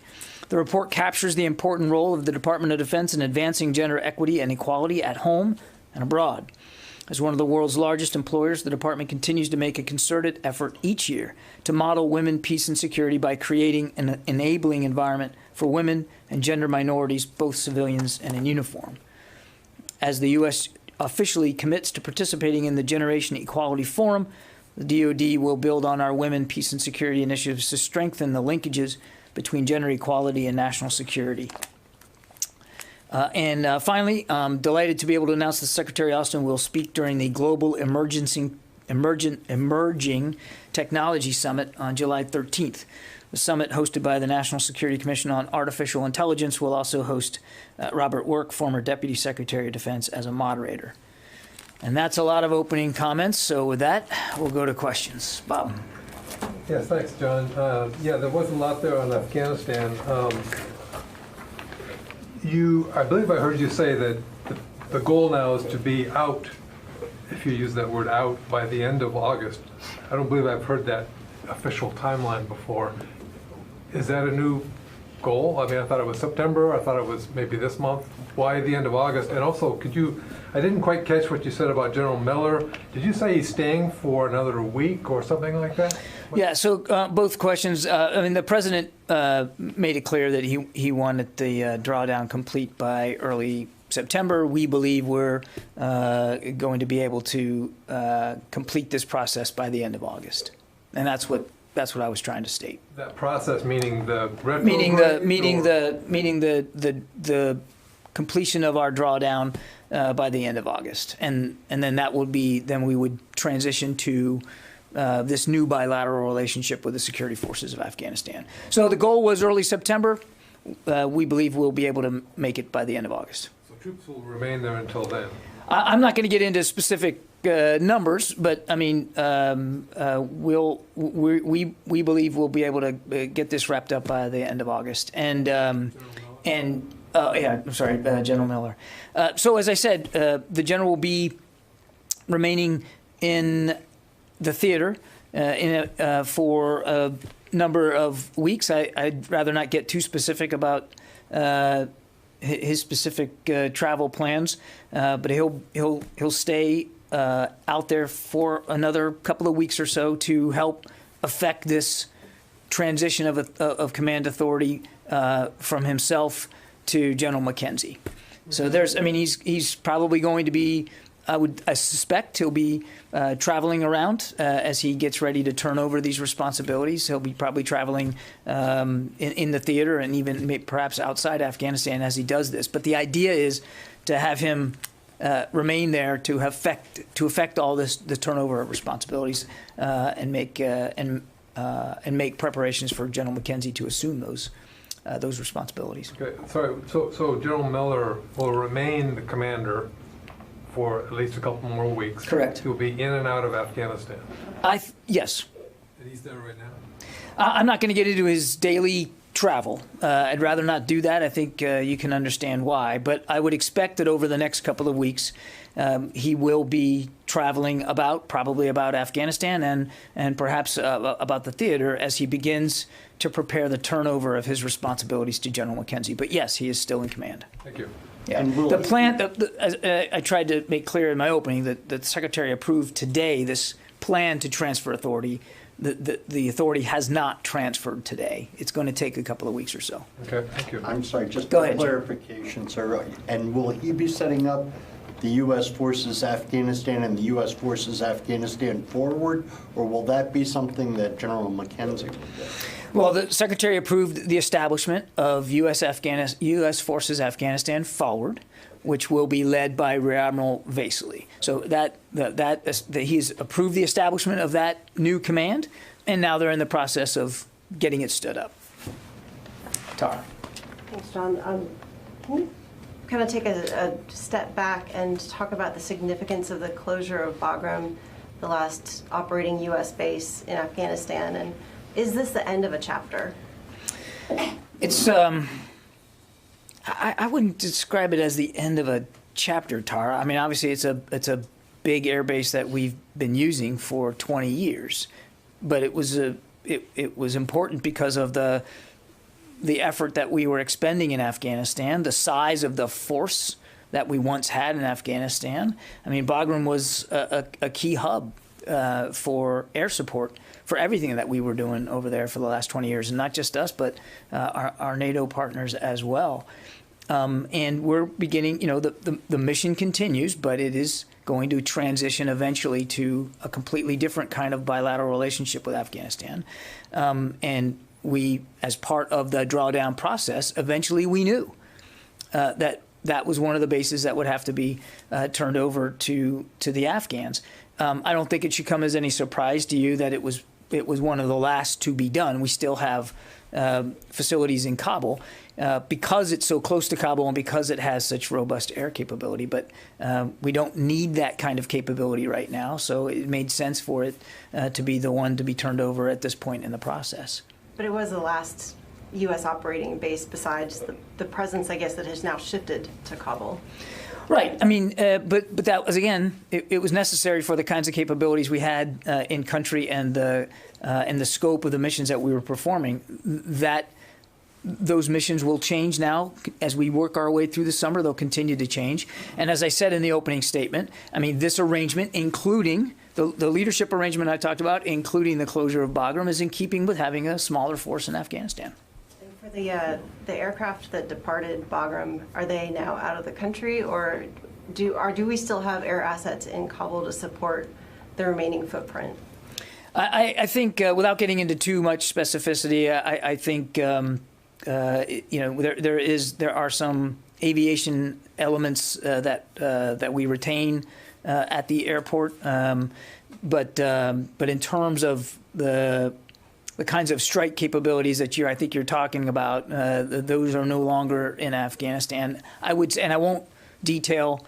The report captures the important role of the Department of Defense in advancing gender equity and equality at home and abroad. As one of the world's largest employers, the department continues to make a concerted effort each year to model women, peace, and security by creating an enabling environment for women and gender minorities, both civilians and in uniform. As the U.S. officially commits to participating in the Generation Equality Forum, the DoD will build on our Women, Peace, and Security initiatives to strengthen the linkages between gender equality and national security. Finally, I'm delighted to be able to announce that Secretary Austin will speak during the Global Emerging Technology Summit on July 13th. The summit, hosted by the National Security Commission on Artificial Intelligence, will also host Robert Work, former Deputy Secretary of Defense, as a moderator. And that's a lot of opening comments. So with that, we'll go to questions. Bob. Yes, thanks, John. Yeah, there was a lot there on Afghanistan. I believe I heard you say that the goal now is to be out, if you use that word out, by the end of August. I don't believe I've heard that official timeline before. Is that a new goal? I mean, I thought it was September. I thought it was maybe this month. Why the end of August? And also, I didn't quite catch what you said about General Miller. Did you say he's staying for another week or something like that? Yeah, so both questions. I mean, the president made it clear that he wanted the drawdown complete by early September. We believe we're going to be able to complete this process by the end ofUgust, and that's what I was trying to state. That process meaning the the completion of our drawdown by the end of August, and then we would transition to this new bilateral relationship with the security forces of Afghanistan. So the goal was early September. We believe we'll be able to make it by the end of August. So troops will remain there until then? I'm not going to get into specific numbers, but I mean, we believe we'll be able to get this wrapped up by the end of August. General Miller. So as I said, the general will be remaining in the theater for a number of weeks. I'd rather not get too specific about his specific travel plans, but he'll stay out there for another couple of weeks or so to help affect this transition of command authority from himself to General McKenzie. So he's probably going to be, I suspect he'll be traveling around as he gets ready to turn over these responsibilities. He'll be probably traveling in the theater and even perhaps outside Afghanistan as he does this. But the idea is to have him remain there to affect all the turnover of responsibilities and make preparations for General McKenzie to assume those responsibilities. Okay, sorry. So General Miller will remain the commander for at least a couple more weeks. Correct. He'll be in and out of Afghanistan. Yes. And he's there right now? I'm not going to get into his daily travel. I'd rather not do that. I think you can understand why. But I would expect that over the next couple of weeks, he will be traveling probably about Afghanistan and perhaps about the theater as he begins to prepare the turnover of his responsibilities to General McKenzie. But yes, he is still in command. Thank you. Yeah. And will The he- plan, as I tried to make clear in my opening, that the Secretary approved today this plan to transfer authority. The authority has not transferred today. It's going to take a couple of weeks or so. Okay, thank you. I'm sorry, just Go a ahead, Jim. clarification, sir. And will he be setting up the U.S. Forces Afghanistan and the U.S. Forces Afghanistan forward, or will that be something that General McKenzie will do? Well, the Secretary approved the establishment of U.S. Forces Afghanistan Forward, which will be led by Rear Admiral Vasily. So that he's approved the establishment of that new command, and now they're in the process of getting it stood up. Tara. Thanks, John. Can you kind of take a step back and talk about the significance of the closure of Bagram, the last operating U.S. base in Afghanistan, and is this the end of a chapter? It's I wouldn't describe it as the end of a chapter, Tara. I mean, obviously it's a big air base that we've been using for 20 years, but it was important because of the effort that we were expending in Afghanistan, the size of the force that we once had in Afghanistan. I mean, Bagram was a key hub for air support for everything that we were doing over there for the last 20 years, and not just us, but our NATO partners as well. And we're beginning, the mission continues, but it is going to transition eventually to a completely different kind of bilateral relationship with Afghanistan. And we, as part of the drawdown process, eventually we knew that was one of the bases that would have to be turned over to the Afghans. I don't think it should come as any surprise to you that it was one of the last to be done. We still have facilities in Kabul because it's so close to Kabul and because it has such robust air capability. But we don't need that kind of capability right now, so it made sense for it to be the one to be turned over at this point in the process. But it was the last U.S. operating base besides the presence, I guess, that has now shifted to Kabul. Right. I mean, but that was, again, it was necessary for the kinds of capabilities we had in country and the scope of the missions that we were performing. That those missions will change now as we work our way through the summer. They'll continue to change. And as I said in the opening statement, I mean, this arrangement, including the leadership arrangement I talked about, including the closure of Bagram, is in keeping with having a smaller force in Afghanistan. For the aircraft that departed Bagram, are they now out of the country, or do we still have air assets in Kabul to support the remaining footprint? I think, without getting into too much specificity, I think there are some aviation elements that we retain at the airport, but in terms of the kinds of strike capabilities that I think you're talking about, those are no longer in Afghanistan. I won't detail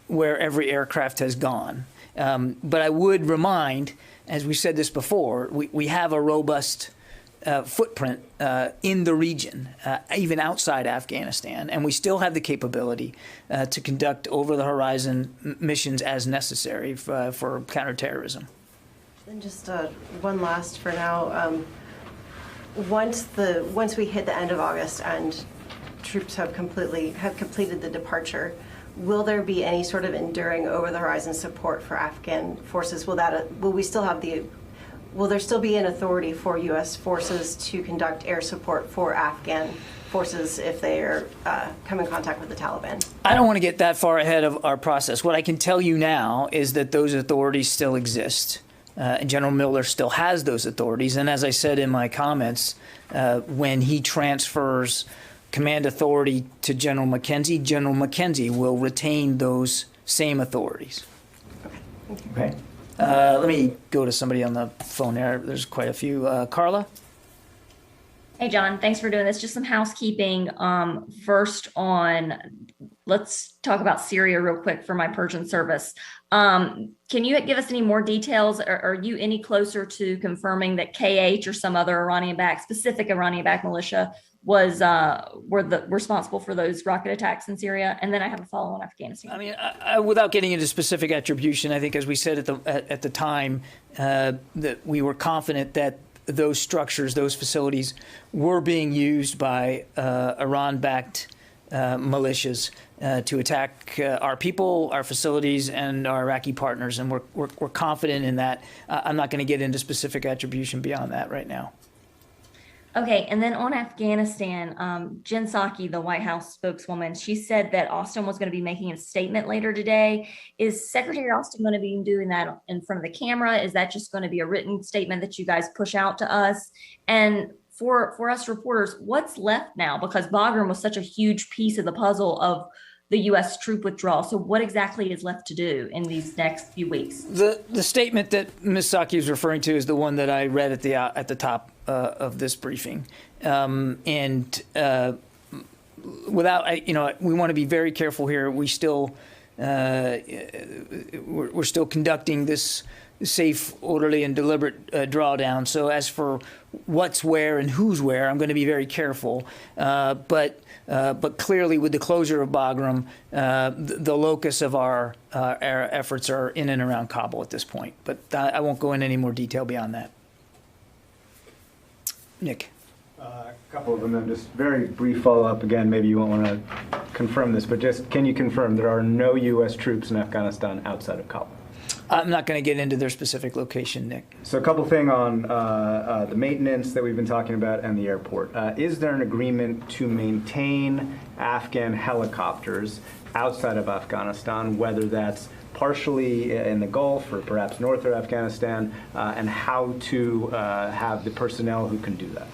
where every aircraft has gone, but I would remind, as we said this before, we have a robust footprint in the region, even outside Afghanistan, and we still have the capability to conduct over-the-horizon missions as necessary for counterterrorism. And just one last for now. Once we hit the end of August and troops have completed the departure, will there be any sort of enduring over-the-horizon support for Afghan forces? Will there still be an authority for U.S. forces to conduct air support for Afghan forces if they are come in contact with the Taliban? I don't want to get that far ahead of our process. What I can tell you now is that those authorities still exist. And General Miller still has those authorities. And as I said in my comments, when he transfers command authority to General McKenzie will retain those same authorities. Okay. Let me go to somebody on the phone there. There's quite a few. Carla? Hey, John. Thanks for doing this. Just some housekeeping. First let's talk about Syria real quick for my Persian service. Can you give us any more details? Are you any closer to confirming that KH or some other specific Iranian-backed militia were responsible for those rocket attacks in Syria? And then I have a follow on Afghanistan. I mean, without getting into specific attribution, I think, as we said at the time, that we were confident that those structures, those facilities, were being used by Iran-backed militias to attack our people, our facilities, and our Iraqi partners, and we're confident in that. I'm not going to get into specific attribution beyond that right now. Okay, and then on Afghanistan, Jen Psaki, the White House spokeswoman, she said that Austin was going to be making a statement later today. Is Secretary Austin going to be doing that in front of the camera? Is that just going to be a written statement that you guys push out to us? And for us reporters, what's left now? Because Bagram was such a huge piece of the puzzle of the U.S. troop withdrawal. So what exactly is left to do in these next few weeks? The statement that Ms. Psaki is referring to is the one that I read at the top of this briefing, without, we want to be very careful here. We still we're still conducting this safe, orderly, and deliberate drawdown. So as for what's where and who's where, I'm going to be very careful. But clearly, with the closure of Bagram, the locus of our efforts are in and around Kabul at this point. But I won't go into any more detail beyond that. Nick. A couple of them, and just very brief follow-up. Again, maybe you won't want to confirm this, but just can you confirm there are no U.S. troops in Afghanistan outside of Kabul? I'm not going to get into their specific location, Nick. So a couple things on the maintenance that we've been talking about and the airport. Is there an agreement to maintain Afghan helicopters outside of Afghanistan, whether that's partially in the Gulf or perhaps north of Afghanistan, and how to have the personnel who can do that?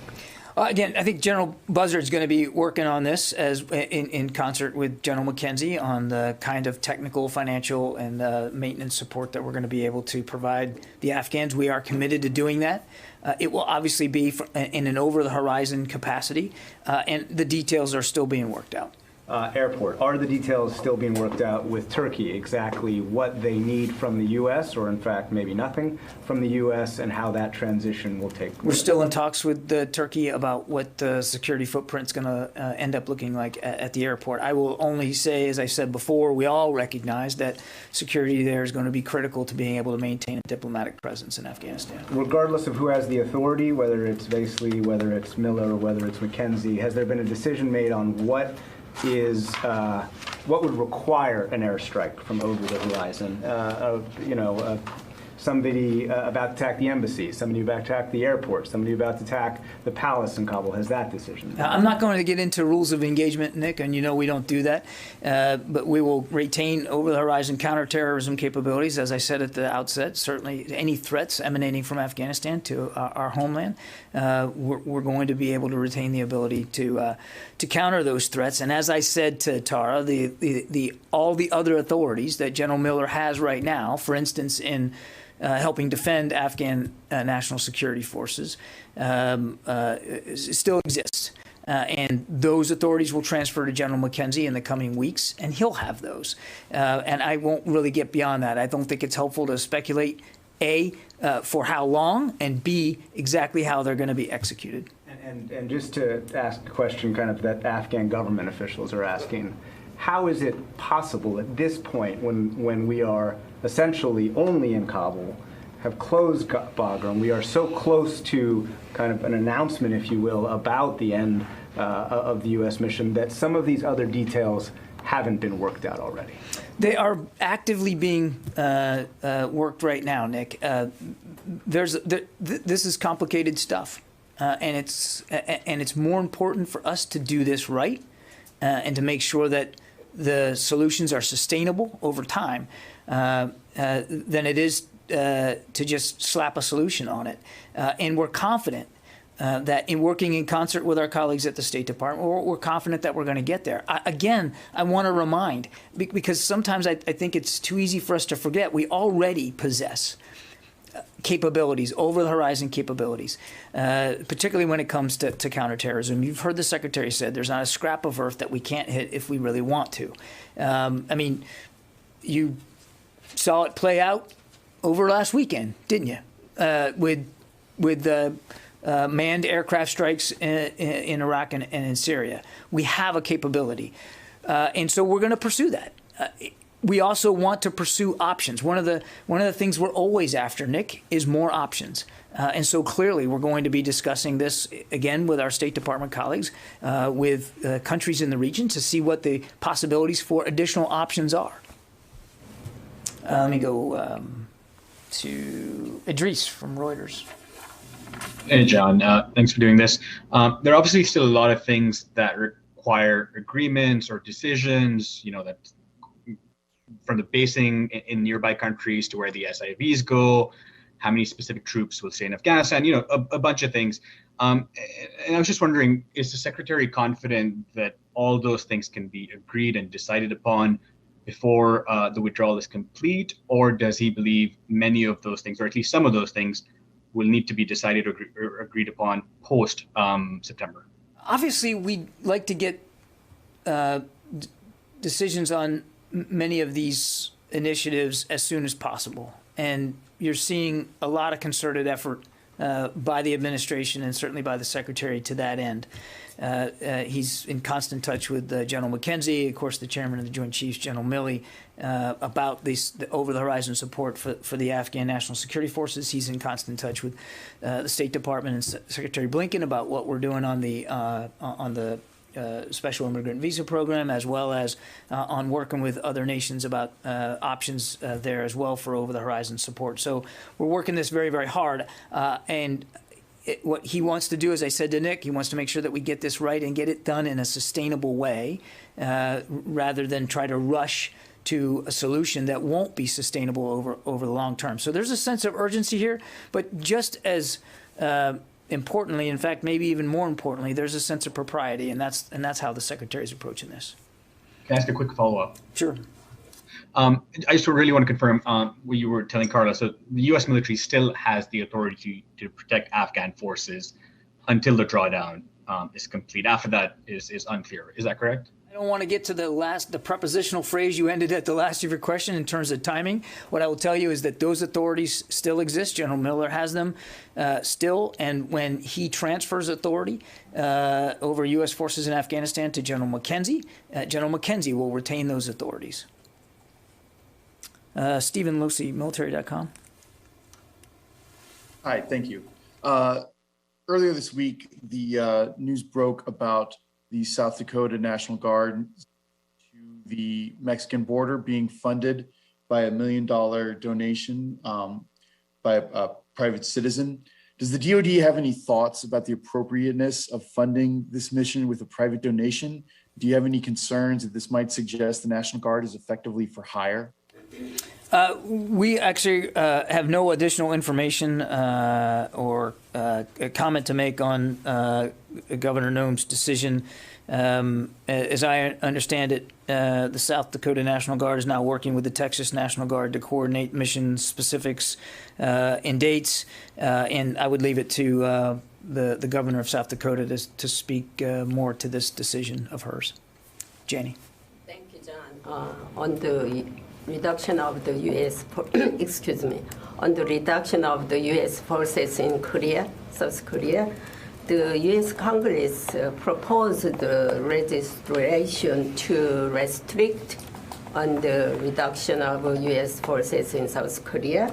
Again, I think General Buzzard is going to be working on this as in concert with General McKenzie on the kind of technical, financial, and maintenance support that we're going to be able to provide the Afghans. We are committed to doing that. It will obviously be in an over-the-horizon capacity, and the details are still being worked out. Airport. Are the details still being worked out with Turkey, exactly what they need from the U.S., or in fact maybe nothing from the U.S., and how that transition will take place? We're still in talks with Turkey about what the security footprint's going to end up looking like at the airport. I will only say, as I said before, we all recognize that security there is going to be critical to being able to maintain a diplomatic presence in Afghanistan. Regardless of who has the authority, whether it's Vasely, whether it's Miller, or whether it's McKenzie, has there been a decision made on what would require an airstrike from over the horizon? Somebody about to attack the embassy, somebody about to attack the airport, somebody about to attack the palace in Kabul. Has that decision? I'm not going to get into rules of engagement, Nick, and we don't do that. But we will retain over-the-horizon counterterrorism capabilities, as I said at the outset. Certainly, any threats emanating from Afghanistan to our homeland, we're going to be able to retain the ability to counter those threats. And as I said to Tara, all the other authorities that General Miller has right now, for instance, in helping defend Afghan national security forces, still exists. And those authorities will transfer to General McKenzie in the coming weeks, and he'll have those. And I won't really get beyond that. I don't think it's helpful to speculate, A, for how long, and B, exactly how they're going to be executed. And just to ask a question kind of that Afghan government officials are asking, how is it possible at this point, when we are essentially only in Kabul, have closed Bagram, we are so close to kind of an announcement, if you will, about the end of the U.S. mission, that some of these other details haven't been worked out already? They are actively being worked right now, Nick. This is complicated stuff, and it's more important for us to do this right and to make sure that the solutions are sustainable over time than it is to just slap a solution on it. And we're confident that in working in concert with our colleagues at the State Department, we're confident that we're going to get there. I want to remind, because sometimes I think it's too easy for us to forget, we already possess capabilities, over-the-horizon capabilities, particularly when it comes to counterterrorism. You've heard the Secretary said there's not a scrap of earth that we can't hit if we really want to. You saw it play out over last weekend, didn't you? With the manned aircraft strikes in Iraq and in Syria. We have a capability. And so we're going to pursue that. we also want to pursue options. One of the things we're always after, Nick, is more options. And so clearly we're going to be discussing this again with our State Department colleagues, with countries in the region to see what the possibilities for additional options are. Let me go to Idris from Reuters. Hey, John. Thanks for doing this. There are obviously still a lot of things that require agreements or decisions, that from the basing in nearby countries to where the SIVs go, how many specific troops will stay in Afghanistan, a bunch of things. And I was just wondering, is the Secretary confident that all those things can be agreed and decided upon before the withdrawal is complete, or does he believe many of those things, or at least some of those things, will need to be decided or agreed upon post September? Obviously, we'd like to get decisions on many of these initiatives as soon as possible. And you're seeing a lot of concerted effort by the administration and certainly by the Secretary to that end. He's in constant touch with General McKenzie, of course, the Chairman of the Joint Chiefs, General Milley, about the over-the-horizon support for the Afghan National Security Forces. He's in constant touch with the State Department and Secretary Blinken about what we're doing on the special immigrant visa program, as well as on working with other nations about options there as well for over-the-horizon support. So we're working this very, very hard. What he wants to do, as I said to Nick, he wants to make sure that we get this right and get it done in a sustainable way, rather than try to rush to a solution that won't be sustainable over the long term. So there's a sense of urgency here, but just as importantly, in fact, maybe even more importantly, there's a sense of propriety, and that's how the Secretary is approaching this. Can I ask a quick follow-up? Sure. I just really want to confirm what you were telling Carla. So the U.S. military still has the authority to protect Afghan forces until the drawdown is complete. After that is unclear. Is that correct? I don't want to get to the prepositional phrase you ended at the last of your question in terms of timing. What I will tell you is that those authorities still exist. General Miller has them still. And when he transfers authority over U.S. forces in Afghanistan to General McKenzie will retain those authorities. Stephen Lucy, military.com. Hi, thank you. Earlier this week, the news broke about the South Dakota National Guard to the Mexican border being funded by $1 million donation by a private citizen. Does the DoD have any thoughts about the appropriateness of funding this mission with a private donation? Do you have any concerns that this might suggest the National Guard is effectively for hire? We actually have no additional information or a comment to make on Governor Noem's decision. As I understand it, the South Dakota National Guard is now working with the Texas National Guard to coordinate mission specifics and dates, and I would leave it to the governor of South Dakota to speak more to this decision of hers. Janie. Thank you, John. On the reduction of the U.S. on the reduction of the U.S. forces in Korea, South Korea, the U.S. Congress proposed the legislation to restrict on the reduction of U.S. forces in South Korea.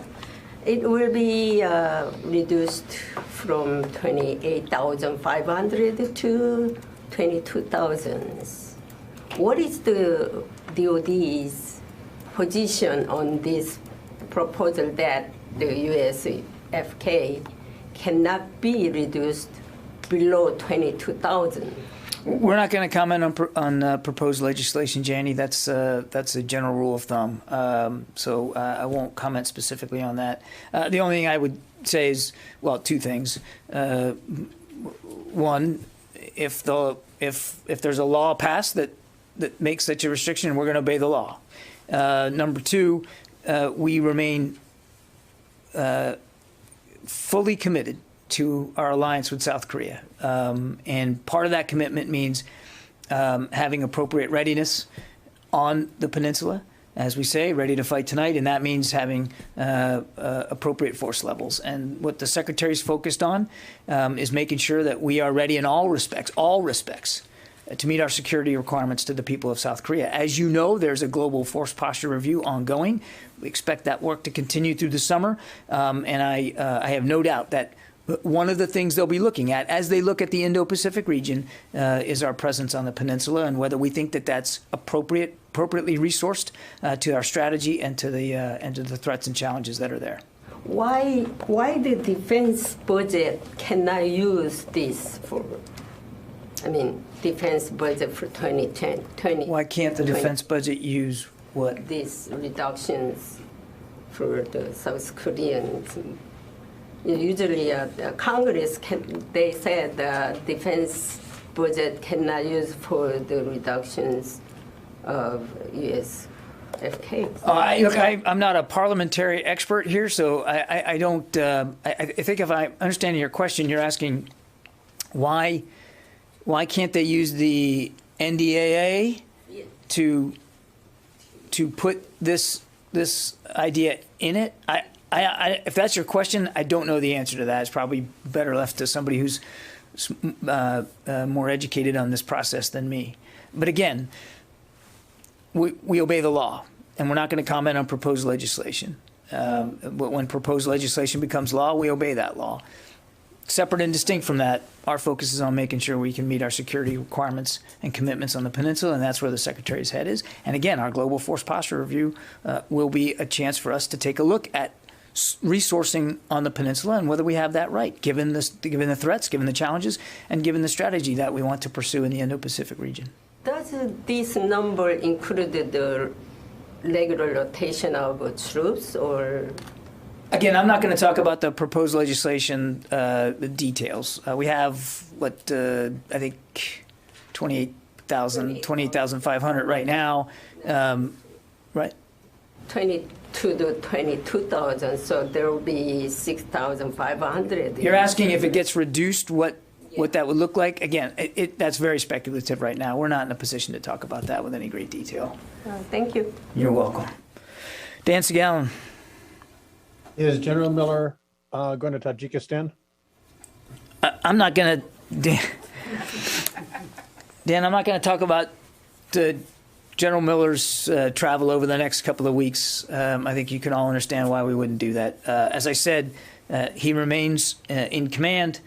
It will be reduced from 28,500 to 22,000. What is the DoD's position on this proposal that the U.S. FK cannot be reduced below 22,000? We're not going to comment on proposed legislation, Janie. That's a general rule of thumb. So I won't comment specifically on that. The only thing I would say is, well, two things. One, if there's a law passed that makes such a restriction, we're going to obey the law. Number two, we remain fully committed to our alliance with South Korea. And part of that commitment means having appropriate readiness on the peninsula, as we say, ready to fight tonight. And that means having appropriate force levels. And what the Secretary's focused on is making sure that we are ready in all respects, to meet our security requirements to the people of South Korea. As you know, there's a global force posture review ongoing. We expect that work to continue through the summer, and I have no doubt that one of the things they'll be looking at as they look at the Indo-Pacific region is our presence on the peninsula and whether we think that that's appropriately resourced to our strategy and to the threats and challenges that are there. Why the defense budget cannot use this for, defense budget for 2010? Why can't the defense budget use what? These reductions for the South Koreans. Usually, Congress they said the defense budget cannot use for the reductions of U.S. FK. Look, I'm not a parliamentary expert here, so I don't. I think if I understand your question, you're asking why can't they use the NDAA to put this idea in it? If that's your question, I don't know the answer to that. It's probably better left to somebody who's more educated on this process than me. But again, we obey the law, and we're not going to comment on proposed legislation. But when proposed legislation becomes law, we obey that law. Separate and distinct from that, our focus is on making sure we can meet our security requirements and commitments on the peninsula, and that's where the Secretary's head is. And again, our Global Force Posture Review will be a chance for us to take a look at resourcing on the peninsula and whether we have that right, given the threats, given the challenges, and given the strategy that we want to pursue in the Indo-Pacific region. Does this number include the regular rotation of troops, or? Again, I'm not going to talk about the proposed legislation, the details. We have, I think 28,500 right now, right? 22 to 22,000, so there will be 6,500. You're asking if it gets reduced, what that would look like? Again, that's very speculative right now. We're not in a position to talk about that with any great detail. Thank you. You're welcome. Dan Segallen. Is General Miller going to Tajikistan? I'm not going to, Dan, I'm not going to talk about General Miller's travel over the next couple of weeks. I think you can all understand why we wouldn't do that. As I said, he remains in command.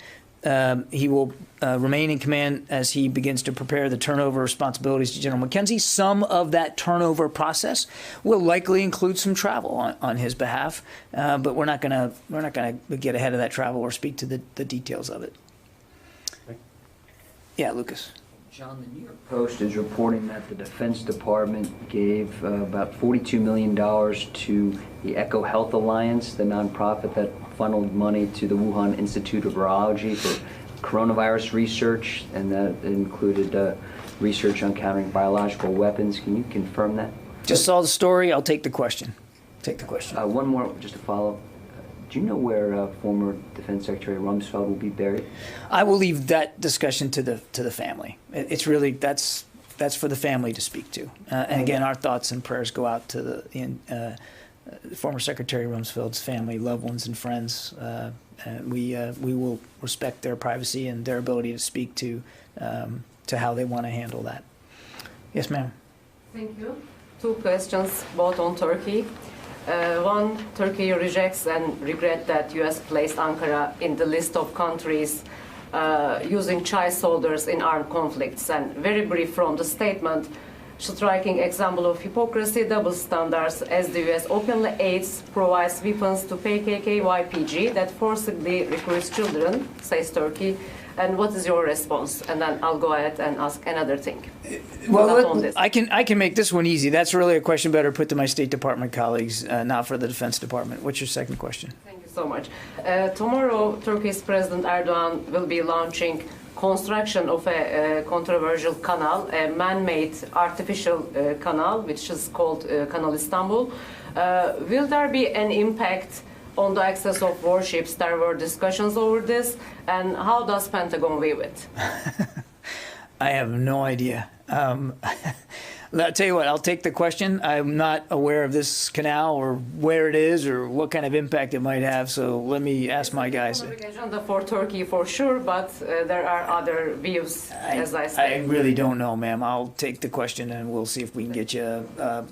He will remain in command as he begins to prepare the turnover responsibilities to General McKenzie. Some of that turnover process will likely include some travel on his behalf, but we're not going to get ahead of that travel or speak to the details of it. Okay. Yeah, Lucas. John, the New York Post is reporting that the Defense Department gave about $42 million to the Echo Health Alliance, the nonprofit that funneled money to the Wuhan Institute of Virology for coronavirus research, and that included research on countering biological weapons. Can you confirm that? Just saw the story. I'll take the question. One more, just to follow. Do you know where former Defense Secretary Rumsfeld will be buried? I will leave that discussion to the family. It's really that's for the family to speak to. And again, our thoughts and prayers go out to the former Secretary Rumsfeld's family, loved ones, and friends. We will respect their privacy and their ability to speak to how they want to handle that. Yes, ma'am. Thank you. Two questions, both on Turkey. One, Turkey rejects and regrets that U.S. placed Ankara in the list of countries using child soldiers in armed conflicts. And very brief from the statement, striking example of hypocrisy, double standards, as the U.S. openly aids, provides weapons to PKK-YPG that forcibly recruits children, says Turkey. And what is your response? And then I'll go ahead and ask another thing. Well, I can make this one easy. That's really a question better put to my State Department colleagues, not for the Defense Department. What's your second question? Thank you so much. Tomorrow, Turkey's President Erdogan will be launching construction of a controversial canal, a man-made artificial canal, which is called Canal Istanbul. Will there be an impact on the access of warships? There were discussions over this, and how does Pentagon view it? I have no idea. I'll tell you what, I'll take the question. I'm not aware of this canal or where it is or what kind of impact it might have, so let me ask my guys. Agenda for Turkey for sure, but there are other views, as I said. I really don't know, ma'am. I'll take the question and we'll see if we can get you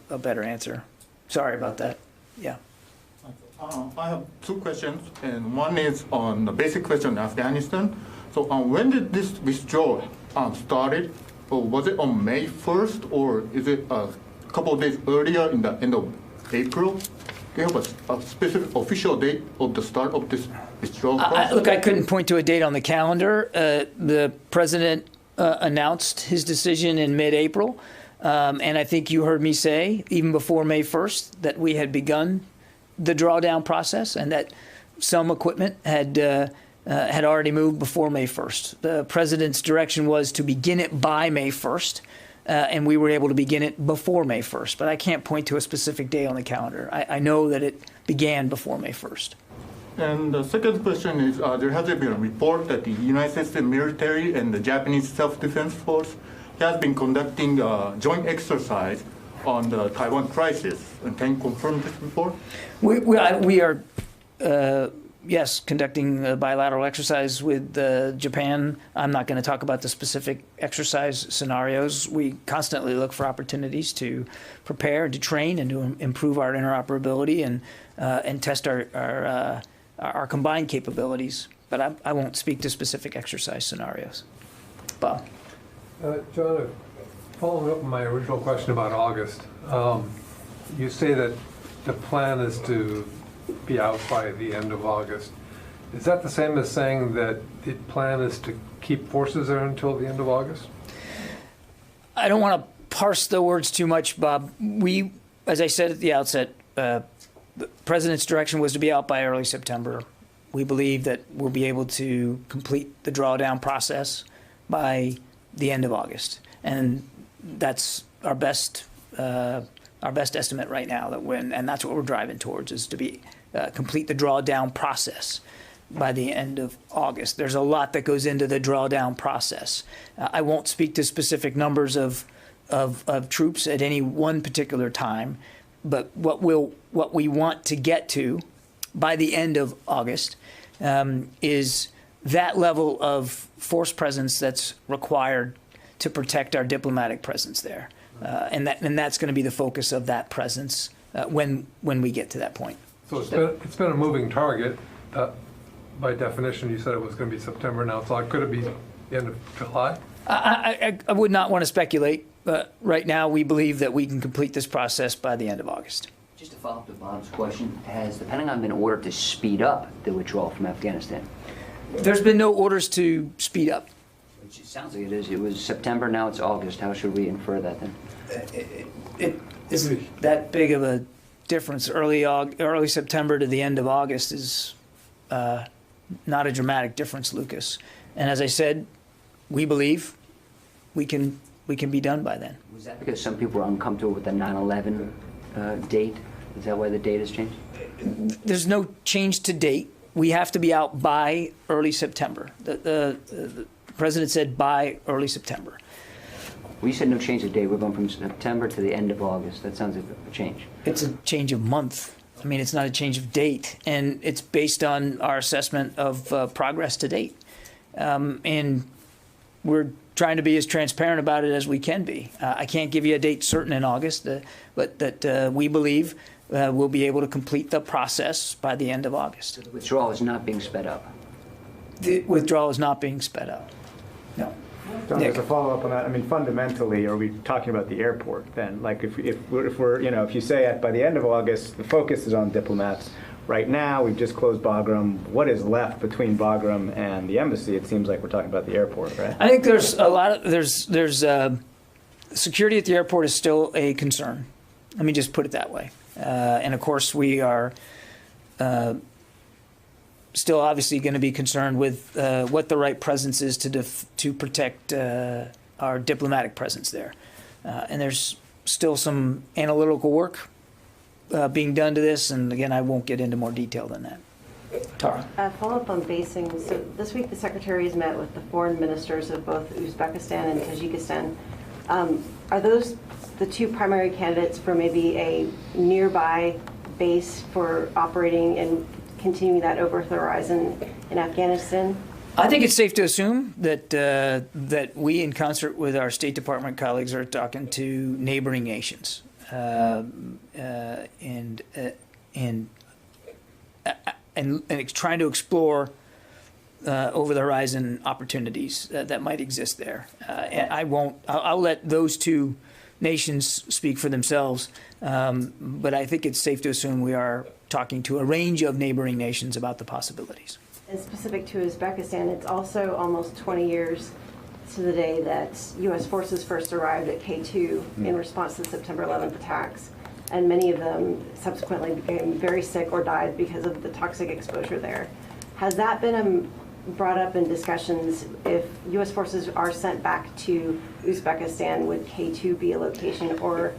a better answer. Sorry about that. Yeah. I have two questions, and one is on the basic question on Afghanistan. So when did this withdrawal started? Or was it on May 1st, or is it a couple of days earlier in the end of April? Do you have a specific official date of the start of this withdrawal process? Look, I couldn't point to a date on the calendar. The president announced his decision in mid-April, and I think you heard me say, even before May 1st, that we had begun the drawdown process and that some equipment had already moved before May 1st. The president's direction was to begin it by May 1st, and we were able to begin it before May 1st. But I can't point to a specific day on the calendar. I know that it began before May 1st. And the second question is, there has been a report that the United States military and the Japanese Self-Defense Force has been conducting a joint exercise on the Taiwan crisis. And can you confirm this report? We are, yes, conducting a bilateral exercise with Japan. I'm not going to talk about the specific exercise scenarios. We constantly look for opportunities to prepare, to train, and to improve our interoperability and test our combined capabilities. But I won't speak to specific exercise scenarios. Bob. John, following up on my original question about August, you say that the plan is to be out by the end of August. Is that the same as saying that the plan is to keep forces there until the end of August? I don't want to parse the words too much, Bob. We, as I said at the outset, the president's direction was to be out by early September. We believe that we'll be able to complete the drawdown process by the end of August, and that's our best estimate right now. And that's what we're driving towards, is to be complete the drawdown process by the end of August. There's a lot that goes into the drawdown process. I won't speak to specific numbers of troops at any one particular time, but what we want to get to by the end of August is that level of force presence that's required to protect our diplomatic presence there, and that's going to be the focus of that presence when we get to that point. So it's been a moving target. By definition, you said it was going to be September now. So could it be the end of July? I would not want to speculate, but right now we believe that we can complete this process by the end of August. Just to follow up to Bob's question, has the Pentagon been ordered to speed up the withdrawal from Afghanistan? There's been no orders to speed up. It sounds like it is. It was September, now it's August. How should we infer that then? It isn't that big of a difference. Early September to the end of August is not a dramatic difference, Lucas. And as I said, we believe we can be done by then. Was that because some people were uncomfortable with the 9/11 date? Is that why the date has changed? There's no change to date. We have to be out by early September. The president said by early September. Well, you said no change of date. We're going from September to the end of August. That sounds like a change. It's a change of month. I mean, it's not a change of date, and it's based on our assessment of progress to date. And we're trying to be as transparent about it as we can be. I can't give you a date certain in August, but that we believe we'll be able to complete the process by the end of August. So the withdrawal is not being sped up? The withdrawal is not being sped up, no. John, as a follow-up on that, I mean, fundamentally, are we talking about the airport then? Like, if we're, if you say by the end of August, the focus is on diplomats. Right now, we've just closed Bagram. What is left between Bagram and the embassy? It seems like we're talking about the airport, right? I think there's a lot of there's security at the airport is still a concern. Let me just put it that way. And of course, we are still obviously going to be concerned with what the right presence is to protect our diplomatic presence there. And there's still some analytical work being done to this, and again, I won't get into more detail than that. Tara. Follow up on basing. So this week the Secretary has met with the foreign ministers of both Uzbekistan and Tajikistan. are those the two primary candidates for maybe a nearby base for operating and continuing that over the horizon in Afghanistan? I think it's safe to assume that that we, in concert with our State Department colleagues, are talking to neighboring nations and trying to explore over the horizon opportunities that might exist there. And I'll let those two nations speak for themselves, but I think it's safe to assume we are talking to a range of neighboring nations about the possibilities. And specific to Uzbekistan, it's also almost 20 years to the day that U.S. forces first arrived at K2 in response to the September 11th attacks. And many of them subsequently became very sick or died because of the toxic exposure there. Has that been brought up in discussions? If U.S. forces are sent back to Uzbekistan, would K2 be a location, or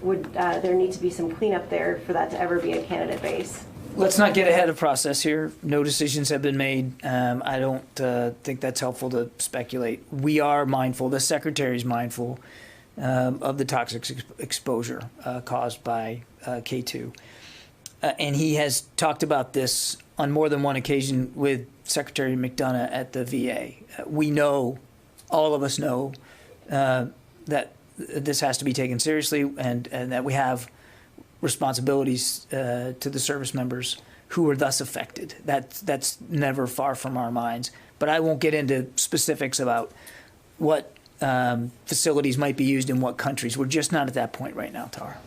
would there need to be some cleanup there for that to ever be a candidate base? Let's not get ahead of process here. No decisions have been made. I don't think that's helpful to speculate. We are mindful, the Secretary's mindful of the toxic exposure caused by K2. And he has talked about this on more than one occasion with Secretary McDonough at the VA. We know, all of us know, that this has to be taken seriously and that we have responsibilities to the service members who are thus affected. That's never far from our minds. But I won't get into specifics about what facilities might be used in what countries. We're just not at that point right now, Tara.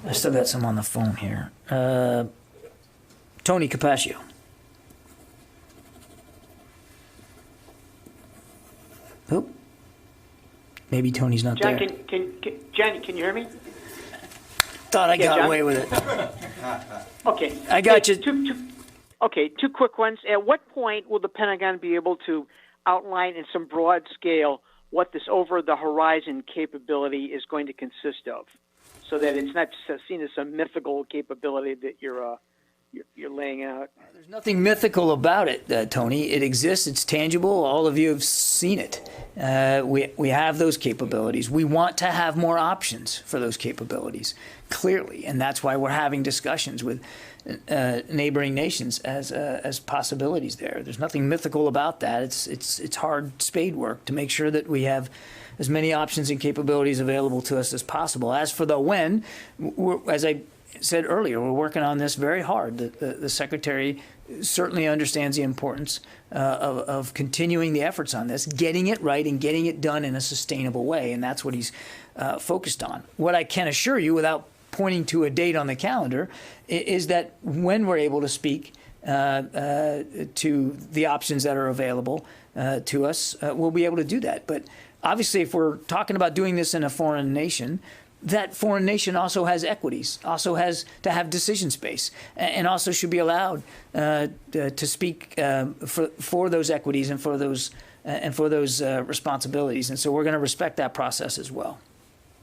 I still got some on the phone here. Tony Capaccio. Oh, maybe Tony's not John, there. John, can you hear me? Thought I got John? away with it. Okay. I got you. Two quick ones. At what point will the Pentagon be able to outline in some broad scale what this over-the-horizon capability is going to consist of, so that it's not seen as some mythical capability that you're laying out? There's nothing mythical about it, Tony. It exists. It's tangible. All of you have seen it. We have those capabilities. We want to have more options for those capabilities, clearly, and that's why we're having discussions with neighboring nations as possibilities there. There's nothing mythical about that. It's hard spade work to make sure that we have as many options and capabilities available to us as possible. As for the when, as I said earlier, we're working on this very hard. The Secretary certainly understands the importance of continuing the efforts on this, getting it right and getting it done in a sustainable way, and that's what he's focused on. What I can assure you, without pointing to a date on the calendar, is that when we're able to speak to the options that are available to us, we'll be able to do that. But obviously, if we're talking about doing this in a foreign nation, that foreign nation also has equities, also has to have decision space, and also should be allowed to speak for those equities and for those responsibilities. And so we're going to respect that process as well.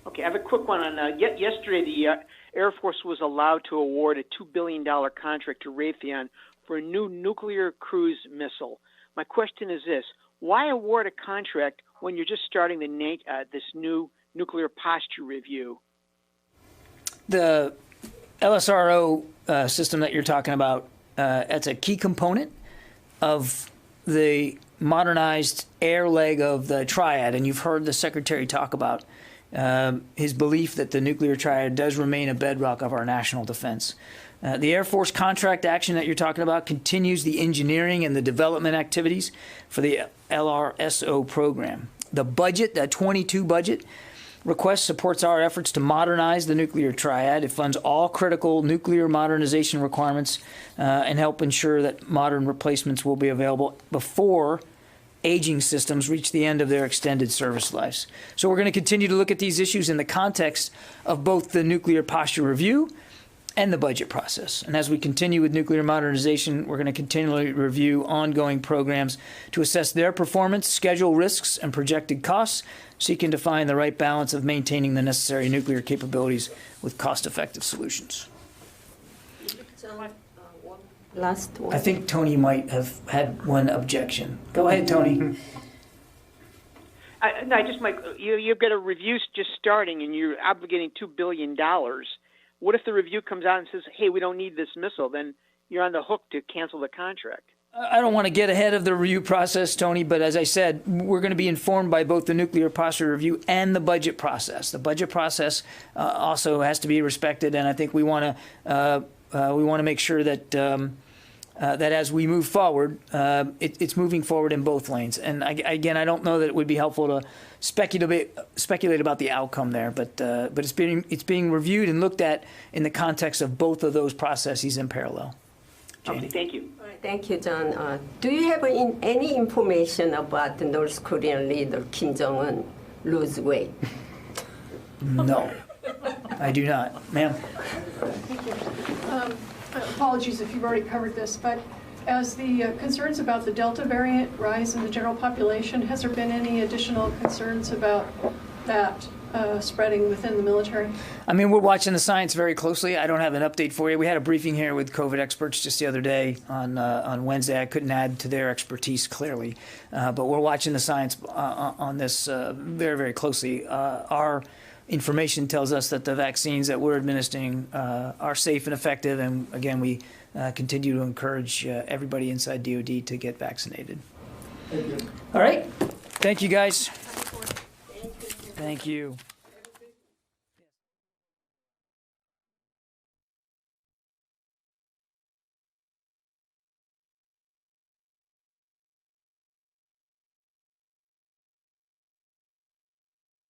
Okay, I have a quick one on yesterday. The Air Force was allowed to award a $2 billion contract to Raytheon for a new nuclear cruise missile. My question is this: why award a contract when you're just starting this new nuclear posture review? The LSRO system that you're talking about, that's a key component of the modernized air leg of the triad, and you've heard the Secretary talk about his belief that the nuclear triad does remain a bedrock of our national defense. The Air Force contract action that you're talking about continues the engineering and the development activities for the LRSO program. The budget, the 22 budget request, supports our efforts to modernize the nuclear triad. It funds all critical nuclear modernization requirements and help ensure that modern replacements will be available before aging systems reach the end of their extended service lives. So we're going to continue to look at these issues in the context of both the nuclear posture review and the budget process. And as we continue with nuclear modernization, we're going to continually review ongoing programs to assess their performance, schedule risks, and projected costs, seeking to find the right balance of maintaining the necessary nuclear capabilities with cost-effective solutions. Last one. I think Tony might have had one objection. Go ahead, Tony. You've got a review just starting, and you're obligating $2 billion. What if the review comes out and says, "Hey, we don't need this missile"? Then you're on the hook to cancel the contract. I don't want to get ahead of the review process, Tony, but as I said, we're going to be informed by both the nuclear posture review and the budget process. The budget process also has to be respected, and I think we want to make sure that that as we move forward, it's moving forward in both lanes. And again, I don't know that it would be helpful to speculate about the outcome there, but it's being reviewed and looked at in the context of both of those processes in parallel. Okay, thank you. Thank you, John. Do you have any information about the North Korean leader Kim Jong-un lose weight? No, I do not. Ma'am? Thank you. Apologies if you've already covered this, but as the concerns about the Delta variant rise in the general population, has there been any additional concerns about that spreading within the military? I mean, we're watching the science very closely. I don't have an update for you. We had a briefing here with COVID experts just the other day on Wednesday. I couldn't add to their expertise clearly, but we're watching the science on this very, very closely. Our information tells us that the vaccines that we're administering are safe and effective, and again, we continue to encourage everybody inside DoD to get vaccinated. Thank you. All right. Thank you, guys. Thank you.